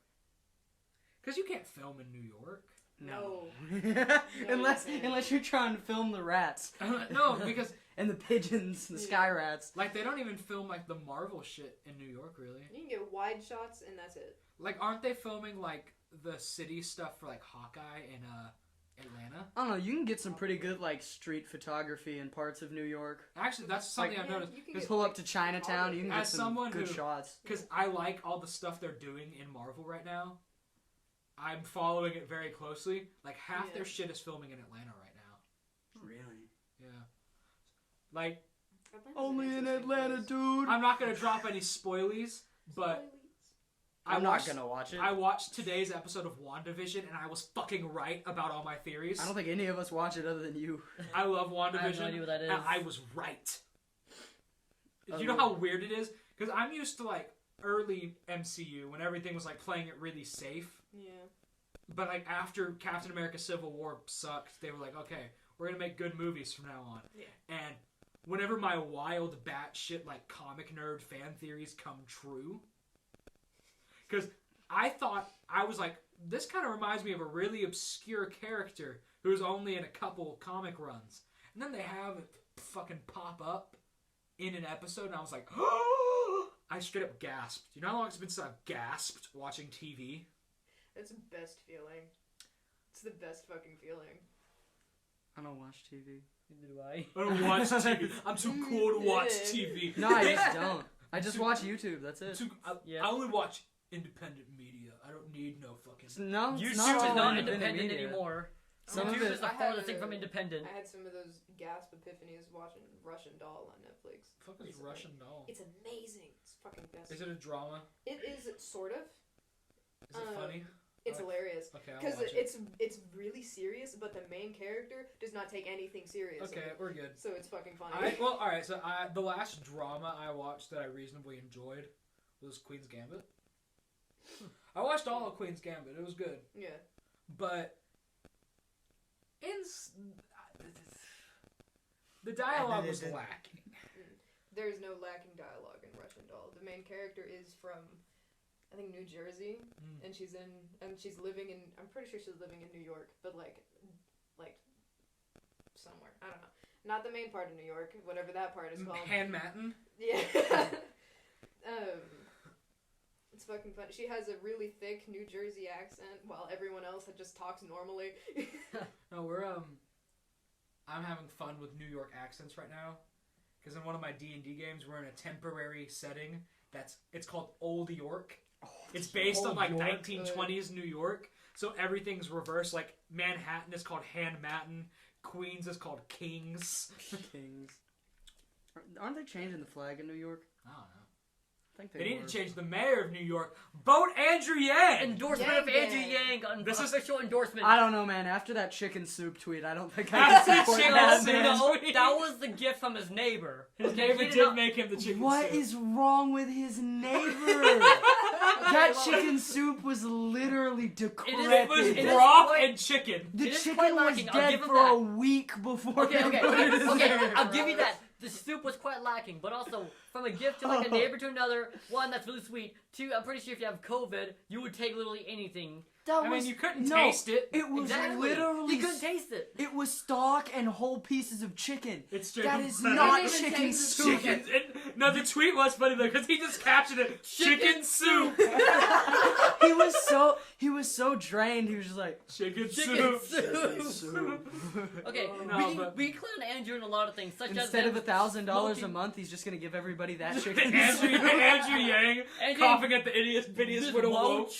Because you can't film in New York.
No.
unless you're trying to film the rats
No, because
and the pigeons, the sky rats.
like they don't even film like the Marvel shit in New York, really.
You can get wide shots and that's it.
Like, aren't they filming like the city stuff for like Hawkeye in Atlanta?
I don't know. You can get some pretty good like street photography in parts of New York.
Actually, that's something I've noticed.
You can
Just
get,
pull
like,
up to Chinatown. You can get
As
some
someone
good
who-
shots.
Because I like all the stuff they're doing in Marvel right now. I'm following it very closely. Like, half their shit is filming in Atlanta right now.
Really?
Yeah. Like,
Atlanta's an
Only in
interesting
Atlanta,
place.
dude.
I'm not going to drop any spoilies, but
I'm not gonna watch it.
I watched today's episode of WandaVision, and I was fucking right about all my theories.
I don't think any of us watch it other than you.
I love WandaVision.
I have no idea what that is.
And I was right. Do you know how weird it is? Because I'm used to, like, early MCU when everything was, like, playing it really safe.
Yeah.
But, like, after Captain America Civil War sucked, they were like, okay, we're going to make good movies from now on.
Yeah.
And whenever my wild batshit, like, comic nerd fan theories come true, because I thought, I was like, this kind of reminds me of a really obscure character who's only in a couple comic runs. And then they have it fucking pop up in an episode, and I was like, I straight up gasped. You know how long it's been since I've gasped watching TV?
That's the best feeling. It's the best fucking feeling.
I don't watch TV.
Neither do I.
I don't watch TV. I'm too cool to watch TV.
No, I just don't. I just watch YouTube. That's it.
I only watch independent media. I don't need no fucking.
No, it's
YouTube
not
is
all
not
independent
independent
media.
anymore.
Some of
YouTube
it-
is the
I had
farthest thing
a-
from independent.
I had some of those gasp epiphanies watching Russian Doll on Netflix.
Fuck is
recently.
Russian Doll?
It's amazing. It's fucking best.
Is it a drama?
It is sort of.
Is it funny?
It's
Okay.
hilarious
Okay, I'll
because
watch it.
it's really serious, but the main character does not take anything seriously.
Okay, we're good.
So it's fucking funny.
Alright, so the last drama I watched that I reasonably enjoyed was Queen's Gambit. I watched all of Queen's Gambit. It was good.
Yeah.
But the dialogue was lacking.
There is no lacking dialogue in Russian Doll. The main character is from, I think, New Jersey, and she's living in. I'm pretty sure she's living in New York, but like somewhere. I don't know. Not the main part of New York, whatever that part is called.
Manhattan?
Yeah. It's fucking fun. She has a really thick New Jersey accent, while everyone else just talks normally.
No, I'm having fun with New York accents right now. Because in one of my D&D games, we're in a temporary setting it's called Old York. It's based on like
Old York.
1920s New York. So everything's reversed. Like Manhattan is called Handmattan. Queens is called Kings.
Kings. Aren't they changing the flag in New York?
I don't know.
I think
They
they
need
were.
to change the mayor of New York. Vote Andrew Yang!
Endorsement
Yang
of Andrew
Yang.
Yang.
This is-
Official endorsement.
I don't know, man. After that chicken soup tweet, I don't think I can support
Chicken
that,
soup.
man.
No,
Sweet.
that was the gift from his neighbor.
His
Okay,
neighbor
he
did
not-
make him the chicken
What
soup.
is wrong with his neighbor? That chicken soup was literally
It
decrepit.
was
It is
broth
quite-
and chicken.
The
it is
chicken
quite
was
lacking. I'll
dead
give him
for
that.
a week before
Okay,
they
okay,
put it in
okay.
there.
I'll give you that. The soup was quite lacking, but also from a gift to like a neighbor to another. One, that's really sweet. Two, I'm pretty sure if you have COVID, you would take literally anything.
That
I
was,
mean, you couldn't
no,
taste it.
It was
Exactly.
literally.
You couldn't taste it.
It was stock and whole pieces of chicken.
It's
That is
chicken.
not
didn't even
chicken
taste the
soup.
Chicken. No, the tweet was funny though because he just captioned it. Chicken soup.
He was so drained. He was just like
Chicken
Chicken
soup.
soup. Okay,
No, but-
we clown Andrew in a lot of things, such
instead
as
of $1,000 a
smoking-
month, he's just gonna give everybody that chicken
Andrew
soup.
Yang
Andrew-
coughing at the idiot
Just
widow
won't.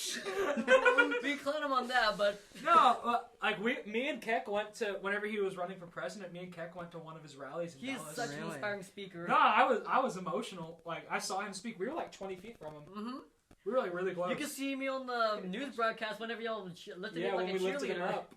We clown him on that, but
No, like me and Keck went to whenever he was running for president. Me and Keck went to one of his rallies in
he's
Dallas.
such an
Really?
inspiring speaker.
No, I was emotional. Like I saw him speak. We were like 20 feet from him.
Mm-hmm.
We were like really close.
You can see me on the news broadcast whenever y'all lifted me
yeah,
up like
when
a
we lifted him
cheerleader.
up.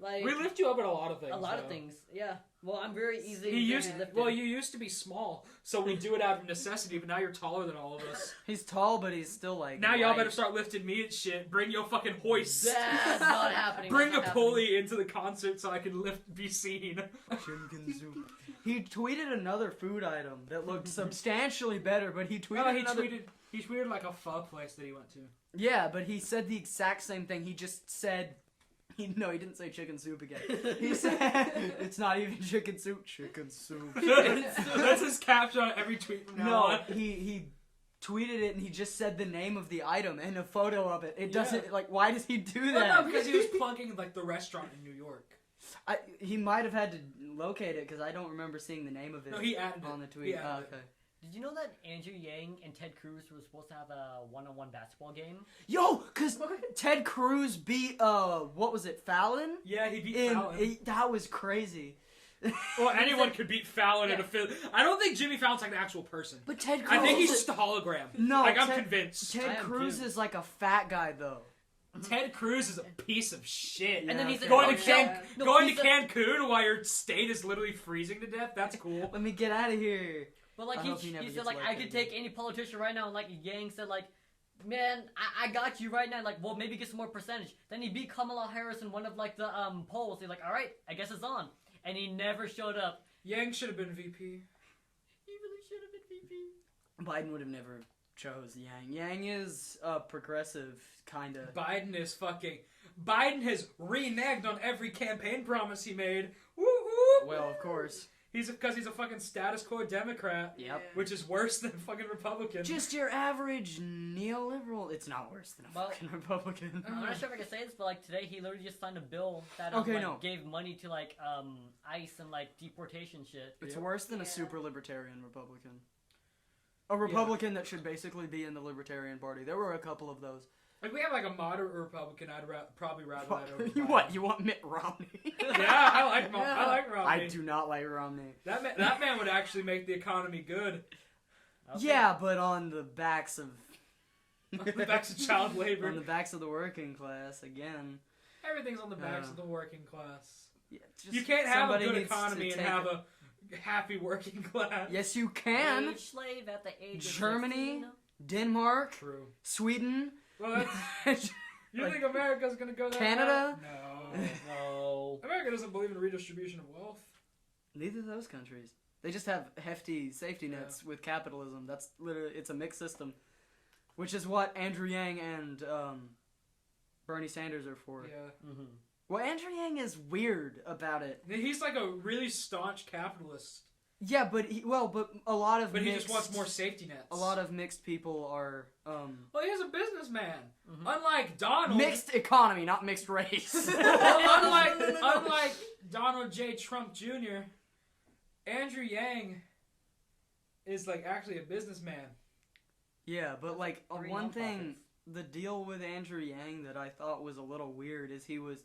Like
We lift you up at a lot of things.
a lot
though.
of things. Yeah. Well, I'm very easy.
He used
lifted.
well, you used to be small, so we do it out of necessity. But now you're taller than all of us.
He's tall, but he's still like.
Now y'all
light.
better start lifting me and shit. Bring your fucking hoist.
That's not happening.
Bring a
That's not happening.
pulley into the concert so I can be seen.
Chicken soup. He tweeted another food item that looked substantially better, but he tweeted
Oh, he
another.
tweeted like a pho place that he went to.
Yeah, but he said the exact same thing. He just said. He didn't say chicken soup again. He said it's not even chicken soup. Chicken soup.
That's his caption on every tweet from now
No,
on.
he tweeted it and he just said the name of the item and a photo of it. It doesn't like. Why does he do
Well,
that?
no, because he was plunking like the restaurant in New York.
He might have had to locate it because I don't remember seeing the name of it
No, he added
on the
it.
tweet.
He added
Oh,
it.
okay.
Did you know that Andrew Yang and Ted Cruz were supposed to have a one-on-one basketball game?
Yo, cause Ted Cruz beat what was it, Fallon?
Yeah, he beat Fallon.
That was crazy.
Well, anyone could beat Fallon in a film. I don't think Jimmy Fallon's like the actual person.
But Ted Cruz.
I think he's just a hologram.
No,
like I'm
Ted-
convinced.
I
Ted
am
Cruz
too.
is like a fat guy though.
Ted Cruz is a piece of shit.
And then he's
okay.
like,
Going to
okay. No,
going
he's
to Cancun while your state is literally freezing to death. That's cool.
Let me get out of here.
But like
I hope he
he
never
said
gets
like I
elected
could
again.
take any politician right now, and like Yang said like, man, I got you right now. Like, well, maybe get some more percentage. Then he beat Kamala Harris in one of like the polls. He's like, all right, I guess it's on. And he never showed up.
Yang should have been VP.
He really should have been VP.
Biden would have never chose Yang. Yang is progressive, kind of.
Biden has reneged on every campaign promise he made. Woo woo.
Well, of course.
Because he's a fucking status quo Democrat,
Yep.
which is worse than fucking Republican.
Just your average neoliberal. It's not worse than a
Well-
fucking Republican.
I'm not sure if I can say this, but like today he literally just signed a bill that
Okay,
like,
no.
gave money to like ICE and like deportation shit.
It's
Yep.
worse than a
Yeah.
super libertarian Republican. A Republican that should basically be in the Libertarian Party. There were a couple of those.
Like, we have, like, a moderate Republican, I'd probably rather that over
You
Biden.
what? You want Mitt Romney?
Yeah, I like Romney.
I do not like Romney.
That man would actually make the economy good.
Yeah, but on the backs of
On the backs of child labor.
on the backs of the working class again.
Everything's on the backs of the working class.
Yeah, just
You can't have a
somebody
good
needs to
economy and
take
have a happy working class.
Yes, you can.
Wage slave at the age of
Germany,
16?
Denmark,
True.
Sweden,
Well, you
Like,
think America's gonna go that
Canada?
route? No.
No.
America doesn't believe in redistribution of wealth.
Neither of those countries. They just have hefty safety nets with capitalism. That's literally, it's a mixed system, which is what Andrew Yang and Bernie Sanders are for.
Yeah.
Mm-hmm.
Well, Andrew Yang is weird about it.
He's like a really staunch capitalist.
Yeah, but a lot of
But he
mixed,
just wants more safety nets.
A lot of mixed people are
Well, he's a businessman.
Mhm.
Unlike Donald.
mixed economy, not mixed race.
Unlike Donald J. Trump Jr., Andrew Yang is like actually a businessman.
Yeah, but like
Three
one
nonprofits.
thing, the deal with Andrew Yang that I thought was a little weird is he was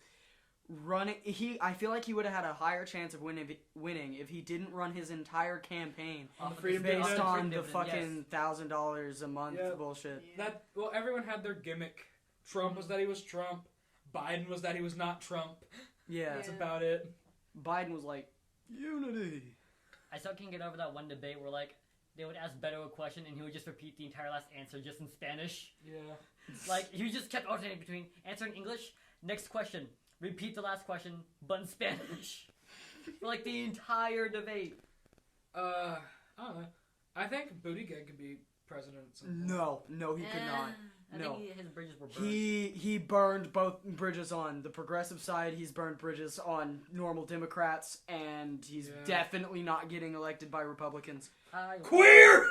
running. I feel like he would have had a higher chance of winning if he didn't run his entire campaign
On the freedom
based
dividend.
on the
dividend,
fucking $1,000 a month
Yeah.
bullshit.
Yeah.
Well, everyone had their gimmick. Trump was that he was Trump. Biden was that he was not Trump.
Yeah,
That's
Yeah.
about it.
Biden was like unity.
I still can't get over that one debate where, like, they would ask Beto a question and he would just repeat the entire last answer just in Spanish.
Yeah.
Like, he just kept alternating between answering English, next question, repeat the last question, but in Spanish. For, like, the entire debate.
I don't know. I think Buttigieg could be president at some point.
No, he could not.
I
No.
think his bridges were burned.
He burned both bridges on the progressive side. He's burned bridges on normal Democrats, and he's
Yeah.
definitely not getting elected by Republicans.
Queer!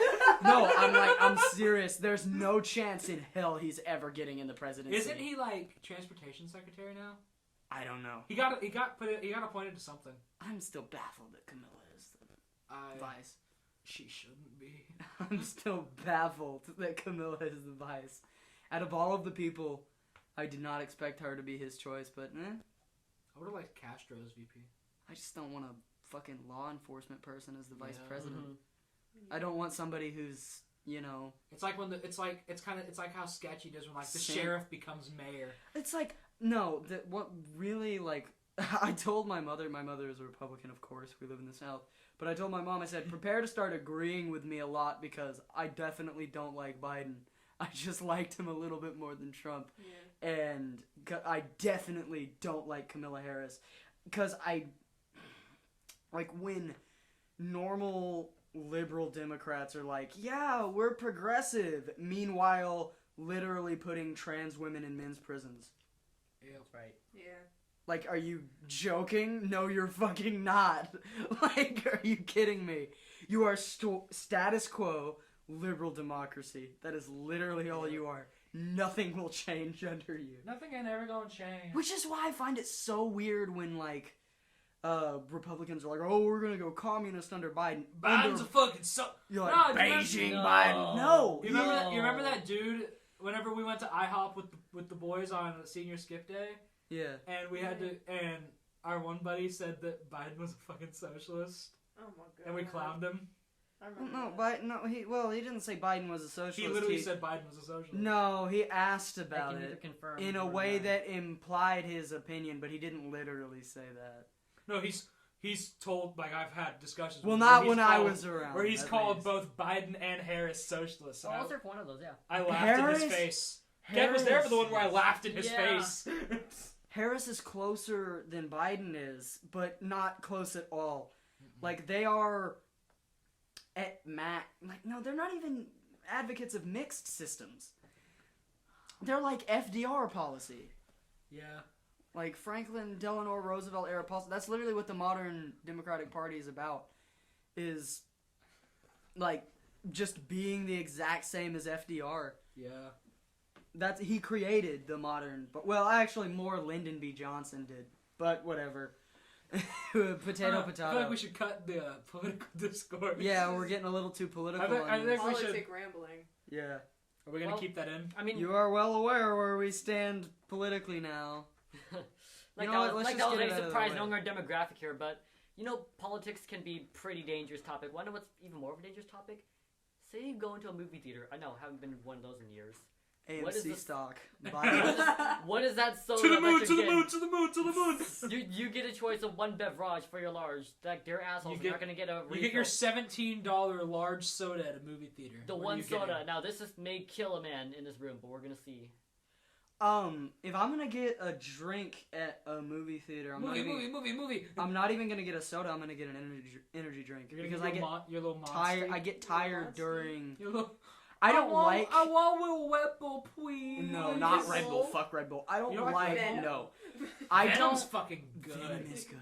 I'm serious. There's no chance in hell he's ever getting in the presidency.
Isn't he like transportation secretary now?
I don't know.
He got appointed to something.
I'm still baffled that Camilla is the vice.
She shouldn't be.
I'm still baffled that Camilla is the vice. Out of all of the people, I did not expect her to be his choice, but
I would have liked Castro as VP.
I just don't want a fucking law enforcement person as the vice
Yeah.
president.
Mhm.
I don't want somebody who's,
It's like when it's like how sketchy it is when like the
Same.
sheriff becomes mayor.
It's like, no, what really, like, I told my mother is a Republican, of course, we live in the South, but I told my mom, I said, prepare to start agreeing with me a lot because I definitely don't like Biden. I just liked him a little bit more than Trump.
Yeah.
And I definitely don't like Camilla Harris. Because when normal liberal Democrats are like, yeah, we're progressive, meanwhile literally putting trans women in men's prisons.
Yeah.
That's right.
Yeah.
Like, are you joking? No, you're fucking not. Like, are you kidding me? You are status quo liberal democracy. That is literally all you are. Nothing will change under you.
Nothing ain't ever gonna change.
Which is why I find it so weird when, like, Republicans are like, oh, we're gonna go communist under Biden.
Biden's a fucking
You're like,
No, do you
Beijing
remember-
Biden. No.
You remember that? You remember that dude? Whenever we went to IHOP with the boys on senior skip day,
Yeah.
and we had to, and our one buddy said that Biden was a fucking socialist,
Oh my god.
and we clowned him.
I remember
No,
that.
he didn't say Biden was a socialist.
He literally said Biden was a socialist.
No, he asked
I
about
can neither
it
confirm
in a
nor
way
deny.
that implied his opinion, but he didn't literally say that.
No, he's told, like, I've had discussions.
Well,
with
not
him,
when
he's
I
called-
was around.
where he's
at
called
least.
both Biden and Harris socialists.
Oh,
And
I'll serve one of those, yeah.
I laughed in his
Harris-
face. Ken was there for the one where I
Harris-
laughed in his
Yeah.
face.
Harris is closer than Biden is, but not close at all. Like, they are at no, they're not even advocates of mixed systems. They're like FDR policy.
Yeah.
Like Franklin Delano Roosevelt era policy. That's literally what the modern Democratic Party is about. Is like just being the exact same as FDR.
Yeah.
He created the modern, but well, actually more Lyndon B. Johnson did, but whatever. Potato.
I feel like we should cut the political discourse.
Yeah, we're getting a little too political.
I think
on this.
we should.
Politic rambling.
Yeah.
Are we gonna keep that in?
I mean,
You are well aware where we stand politically now.
like
You know what,
that was,
let's
like
just
that was
get it
a
out of the
surprise
way.
knowing our demographic here, but you know, politics can be pretty dangerous topic. Wanna know what's even more of a dangerous topic? Say you go into a movie theater. I know, haven't been in one of those in years. What is
AMC
the-
stock.
What is that soda?
To the
that
moon,
you
to the
get?
moon, to the moon, to the moon.
You get a choice of one beverage for your large. Like they're assholes.
You
You're
get-
not gonna get a refill.
You get your $17 large soda at a movie theater.
The
What are
one
you
soda.
getting?
Now this may kill a man in this room, but we're gonna see.
If I'm gonna get a drink at a movie theater, I'm not even gonna get a soda. I'm gonna get an energy drink
You're gonna
because
get
I get
your little monster.
tired. I get tired
Monster?
during.
Your little,
I don't like.
I want Will Red Bull, please.
No, not
Red
Red
Bull.
Bull. Fuck Red Bull. I don't
You don't
like.
like
Venom.
No, I
Venom's
don't.
fucking good.
Venom is good.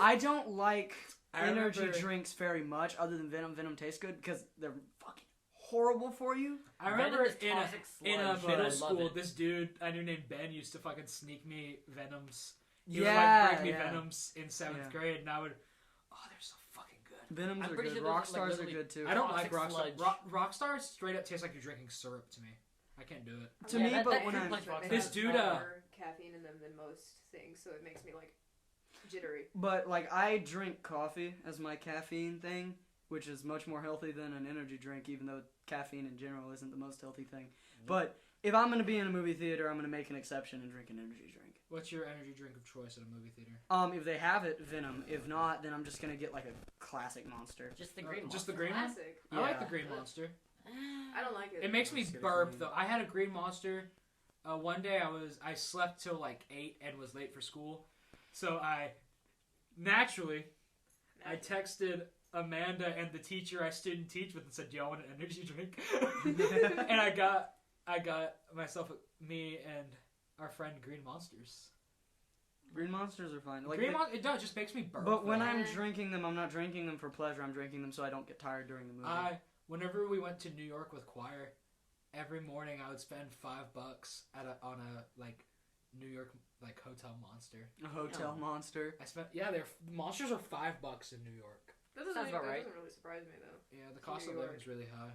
I don't like
I
energy
remember-
drinks very much, other than Venom. Venom tastes good because they're fucking horrible for you.
I remember
Venom is
in
toxic
a
sludge, but I
middle
love
school,
it.
this dude I knew named Ben used to fucking sneak me Venoms. He
Yeah,
would like bring me
yeah.
Venoms in 7th grade, and I would. Oh, they're so fucking good.
Venoms
I'm
are
pretty
good.
sure those are, like,
Rockstars are
literally-
good too.
I don't like
Toxic
Rockstar.
sludge.
Rockstar straight up tastes like you're drinking syrup to me. I can't do it.
To
Yeah,
me,
that-
but
that
when
fruit
I'm
punch box
This
has
dude,
more caffeine in them than most things, so it makes me like jittery.
But like I drink coffee as my caffeine thing, which is much more healthy than an energy drink, even though caffeine in general isn't the most healthy thing. But if I'm gonna be in a movie theater, I'm gonna make an exception and drink an energy drink.
What's your energy drink of choice at a movie theater?
If they have it, Venom. If not, then I'm just gonna get like a classic Monster.
Just the green one.
Just the green one?
Classic.
I like the
Yeah.
green monster.
I don't like it.
It makes me
Let's get a
burp
green.
though. I had a green monster. One day I slept till like 8 and was late for school, so I texted Amanda and the teacher I student teach with and said, "Do y'all want an energy drink?" And I got myself, me and our friend Green Monsters.
Green Monsters are fine. Like,
It just makes me burp.
but when
though.
I'm drinking them, I'm not drinking them for pleasure. I'm drinking them so I don't get tired during the movie.
Whenever we went to New York with choir, every morning I would spend $5 on a like New York like hotel monster.
A hotel monster.
I spent monsters are $5 in New York.
That doesn't,
Sounds about right.
doesn't really surprise me though.
Yeah, the cost
New
of living
York.
is really high.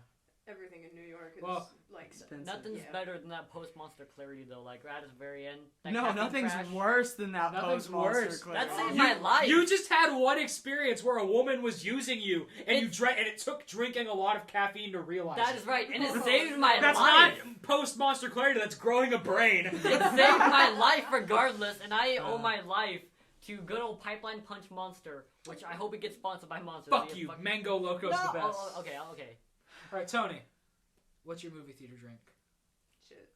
Everything in New York is
Well,
like
Expensive.
Nothing's
Yeah.
better than that post Monster clarity though. Like right at the very end. that
No,
caffeine
nothing's
crash.
worse than that
Nothing's
post Monster
worse.
That
clarity.
saved my life.
You just had one experience where a woman was using you, and you drank, and it took drinking a lot of caffeine to realize.
That
it.
is right, and it saved my
That's
life.
not post Monster Clarity. That's growing a brain.
It saved my life regardless, and I owe my life to good old Pipeline Punch Monster, which I hope it gets sponsored by Monster.
Fuck
They
you,
fucking-
Mango Loco's the best.
Oh, okay.
All right, Tony, what's your movie theater drink?
shit.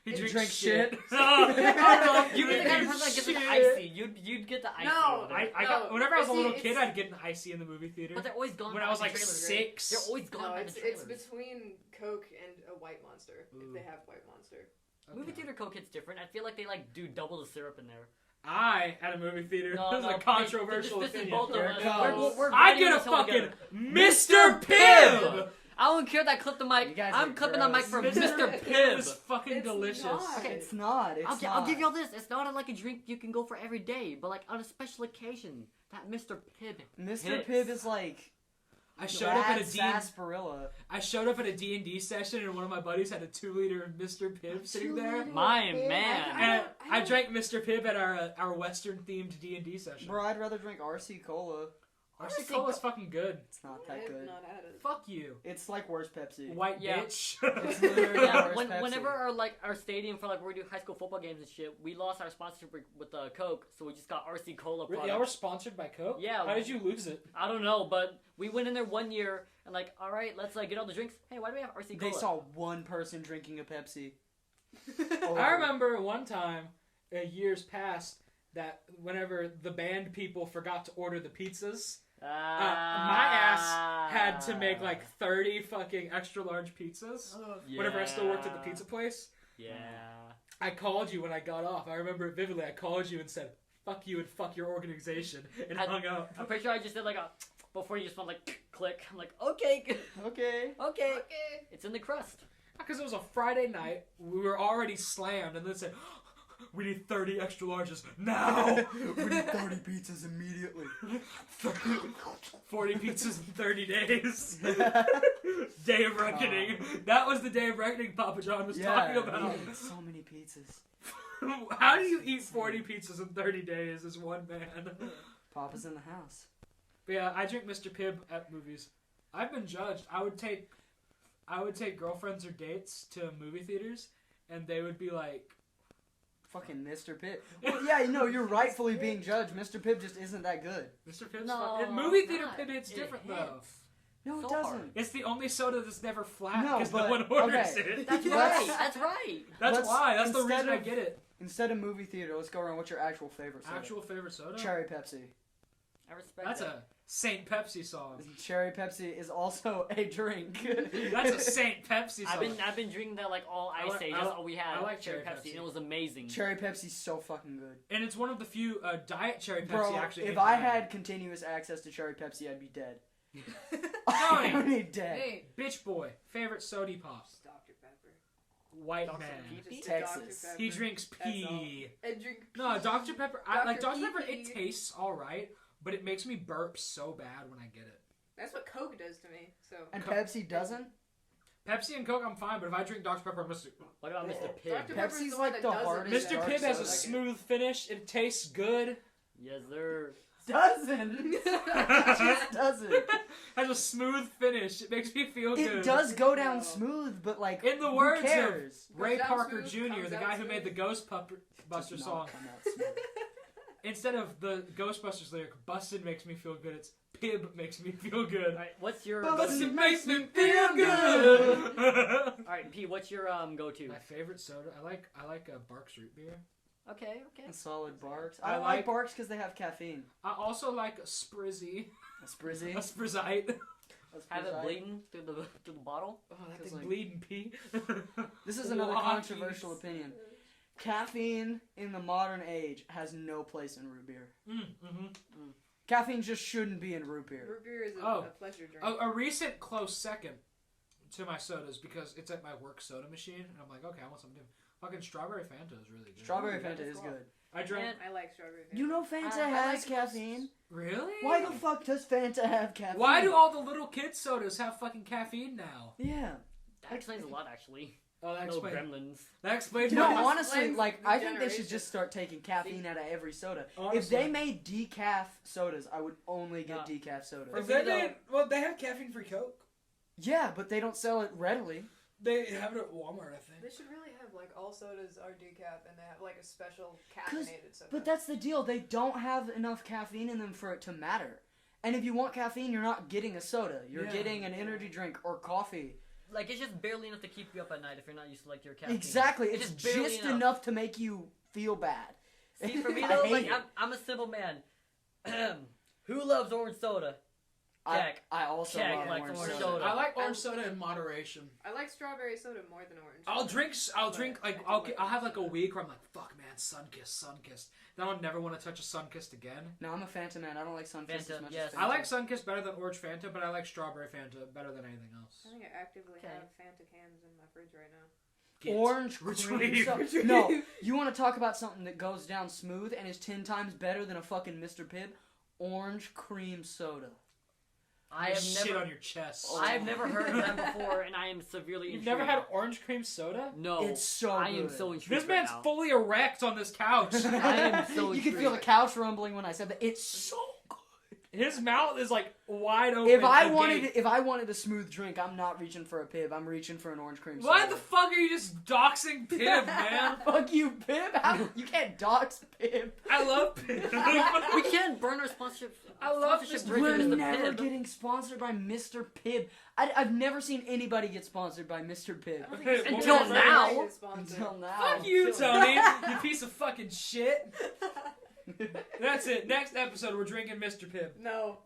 He
You
drinks
drink shit?
Oh, no,
You'd be the kind of person that gets an icy. You'd get the icy.
No,
over there.
I got, whenever I was a
See,
little kid,
it's-
I'd get an icy in the movie theater.
But they're always gone.
When
by
I was
the
like
trailers.
6.
They're always gone
No,
by
it's
the trailers.
between Coke and a White Monster.
Ooh.
If they have White Monster.
Movie theater Coke hits different. I feel like they like do double the syrup in there.
I had a movie theater.
No,
This is
no,
a controversial
this is
opinion.
both of
Here
us.
it comes.
We're
I
grinding
get a
this all
fucking
together.
Mr. Pibb.
I don't care that I clipped the mic.
You guys
I'm
are
clipping the mic
gross.
for Mr.
It
Pibb.
was fucking
It's
delicious.
not.
Okay,
It's not. It's not.
I'll give y'all this. It's not like a drink you can go for every day, but like on a special occasion, that Mr. Pibb.
Mr.
hits.
Pibb is like
I showed up at a
sarsaparilla.
D&D session, and one of my buddies had a 2-liter Mr. Pibb sitting there.
My man.
And I drank Mr. Pibb at our Western themed D&D session.
Bro, I'd rather drink RC Cola.
RC Cola's fucking good.
It's not that
I've
good.
not had it.
Fuck you,
It's like worse Pepsi.
white
Yeah.
bitch.
It's literally
Yeah,
worse Pepsi.
whenever our stadium for like where we do high school football games and shit, we lost our sponsorship with Coke, so we just got RC Cola
Really?
products.
Y'all were sponsored by Coke?
Yeah.
How did you lose it?
I don't know, but we went in there one year and like, all right, let's get all the drinks. Hey, why do we have RC Cola?
They saw one person drinking a Pepsi.
I remember one time, years past, that whenever the band people forgot to order the pizzas, my ass had to make like 30 fucking extra large pizzas. Whenever I still worked at the pizza place,
Yeah.
I called you when I got off. I remember it vividly. I called you and said, "Fuck you and fuck your organization," and hung up.
I'm pretty sure I just did like a before you just went like click. I'm like, okay,
Okay.
okay,
Okay.
it's in the crust.
Because it was a Friday night, we were already slammed, and then said, We need 30 extra larges now.
We need 30 pizzas immediately.
40 pizzas in 30 days. Day of reckoning. That was the day of reckoning Papa John was talking about.
So many pizzas.
How do you eat 40 pizzas in 30 days as one man?
Papa's in the house.
But yeah, I drink Mr. Pibb at movies. I've been judged. I would take girlfriends or dates to movie theaters, and they would be like,
Fucking Mr. Pibb. Well, yeah, you're rightfully being judged. Mr. Pibb just isn't that good.
Mr. Pibb's
No,
fun. In movie theater
not.
Pibb, it's
It
different
hits.
though.
No,
So
it doesn't.
hard.
It's the only soda that's never flat
No,
because no
but-
one orders
okay.
it.
That's
Let's-
right. That's right.
That's
let's-
why. That's the
instead
reason I
of-
get it.
Instead of movie theater, let's go around. What's your actual favorite soda?
Actual favorite soda?
Cherry Pepsi.
I respect
That's
that.
a Saint Pepsi song.
Cherry Pepsi is also a drink.
That's a Saint Pepsi song.
I've been drinking that like all
I
ice
like-
age.
I
That's
like-
all we had.
I like
cherry
cherry
Pepsi,
Pepsi.
and it was amazing.
Cherry Pepsi's so fucking good.
And it's one of the few diet cherry Pepsi
Bro,
actually.
if
made
I
good.
had continuous access to Cherry Pepsi, I'd be dead.
Tony.
I'd be dead.
Hey,
Bitch boy, favorite sody pop,
Dr. Pepper.
white
Dr.
man.
Pee-pee?
Just
Texas.
Dr. Pepper.
He drinks
That's
pee.
I drink
No,
pee.
Dr. Pepper. I like Dr.
Dr.
Pepper.
Pee-pee.
It tastes all right, but it makes me burp so bad when I get it.
That's what Coke does to me. So.
And Pepsi doesn't?
Pepsi and Coke, I'm fine, but if I drink Dr. Pepper, I'm just.
What about Mr.
Dr.
Pibb?
Pepper's
Pepsi's
the one
like
that
the
doesn't
hardest
do
Mr.
that.
dark
Pibb has a
soda.
smooth finish. It tastes good.
Yes, sir.
Doesn't. It just doesn't.
Has a smooth finish. It makes me feel good.
It does go down
No.
smooth, but like,
In the
who
words of
cares?
Ray
Goes down
Parker
smooth,
Jr.,
comes
the
out
guy who made the
smooth.
Ghostbuster
Does not
song.
come out smooth.
Instead of the Ghostbusters lyric, "Busted makes me feel good," it's "Pib makes me feel good."
All right, what's your
Busted
Busted makes me feel good.
All right, P, what's your go-to?
My favorite soda, I like Barks root beer.
Okay.
Solid Barks.
I
I like
like-
Barks because they have caffeine.
I also like a Sprizzy,
A Sprizzy.
a Sprizite.
Have it bleeding through the bottle.
Oh, that
Feels
thing
like-
bleeding pee.
This is another
Walkies.
controversial opinion. Caffeine in the modern age has no place in root beer. Caffeine just shouldn't be in root beer.
Root beer is a,
Oh.
a pleasure drink.
A recent close second to my sodas because it's at my work soda machine, and I'm like, okay, I want something different. Fucking strawberry Fanta is really good.
Strawberry
Ooh,
Fanta
that's
is
cool.
good.
I drank.
And-
I like strawberry.
You know Fanta
I
has
like
caffeine.
Really?
Why the fuck does Fanta have caffeine?
Why do all the little kid sodas have fucking caffeine now?
Yeah.
That explains a lot, actually.
Oh, that
No
explains.
gremlins.
That explains.
You know,
why-
honestly,
explains
like,
the
I think they should
generation.
just start taking caffeine out of every soda. If
Honestly.
they made decaf sodas, I would only get
Yeah.
decaf sodas.
If they did, well, they have caffeine-free Coke.
Yeah, but they don't sell it readily.
They have it at Walmart, I think.
They should really have like all sodas are decaf and they have like a special caffeinated soda.
But that's the deal. They don't have enough caffeine in them for it to matter. And if you want caffeine, you're not getting a soda. You're
Yeah.
getting an energy drink or coffee.
Like, it's just barely enough to keep you up at night if you're not used to, like, your caffeine.
Exactly. It's
just
just,
barely
enough to make you feel bad.
See, for me,
I
though,
hate
like,
it.
I'm a simple man. Who loves orange soda? Check.
I also
Check,
love
like
orange
orange
soda.
soda.
I like orange soda in moderation.
I like strawberry soda more than orange.
I'll drink like I'll have like a
week.
week where I'm like, fuck man, Sunkist. Then I'll never want to touch a Sunkist again.
No, I'm a Fanta man. I don't like Sunkiss
Fanta,
as much
yes.
as Fanta.
I like Sunkist better than orange Fanta, but I like strawberry Fanta better than anything else.
I think I actively
Okay.
have Fanta cans in my fridge right now.
Get
Orange cream
retrieve.
soda. No, you want to talk about something that goes down smooth and is 10 times better than a fucking Mr. Pibb? Orange cream soda.
I have
shit
never,
on your chest.
I have never heard of them before, and I am severely
You've
intrigued.
never had orange cream soda?
No.
It's so
I am
good.
so intrigued.
This man's
right now.
fully erect on this couch.
I am so
You can feel the
intrigued.
couch rumbling when I said that. It's so good.
His mouth is like wide open.
If I
agape.
wanted a smooth drink, I'm not reaching for a Pibb. I'm reaching for an orange cream soda.
Why the fuck are you just doxing Pib, man?
Fuck you, Pibb. You can't dox Pibb.
I love Pib.
We can't burn our sponsorship.
I love
sponsorship
Mr.
bridge
We're
with the
never
Pibb.
getting sponsored by Mr. Pibb. I've never seen anybody get sponsored by Mr. Pibb.
Until
It's
now.
very sponsored.
Until now.
Fuck you, Tony. You piece of fucking shit. That's it. Next episode, we're drinking Mr. Pibb.
No.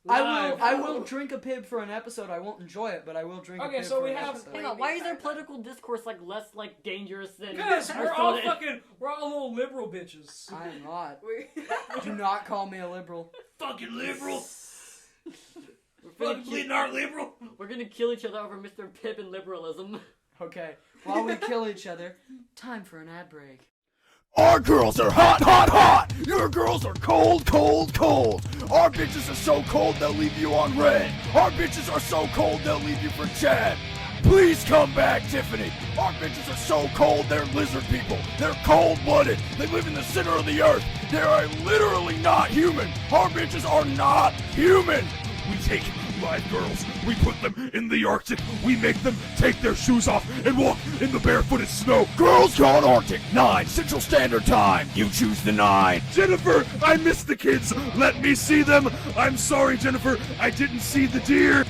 Live.
I will drink a Pibb for an episode. I won't enjoy it, but I will drink
Okay,
a Pibb
so
for
we
an
have-
episode.
Hang on, why is our political discourse like less like dangerous than?
Because
our
we're all
soda?
we're all little liberal bitches.
I'm not.
We-
Do not call me a liberal.
Fucking liberal.
We're
Fucking
gonna,
bleeding our liberal.
we're gonna kill each other over Mr. Pibb and liberalism.
Okay, while we kill each other, time for an ad break.
Our girls are hot, hot, hot. Your girls are cold, cold, cold. Our bitches are so cold they'll leave you on red. Our bitches are so cold they'll leave you for Chad. Please come back, Tiffany. Our bitches are so cold they're lizard people. They're cold-blooded. They live in the center of the earth. They are literally not human. Our bitches are not human. We take live girls, we put them in the Arctic, we make them take their shoes off and walk in the barefooted snow. Girls Gone Arctic, 9 Central Standard Time. You choose the 9.
Jennifer, I miss the kids. Let me see them. I'm sorry, Jennifer. I didn't see the deer.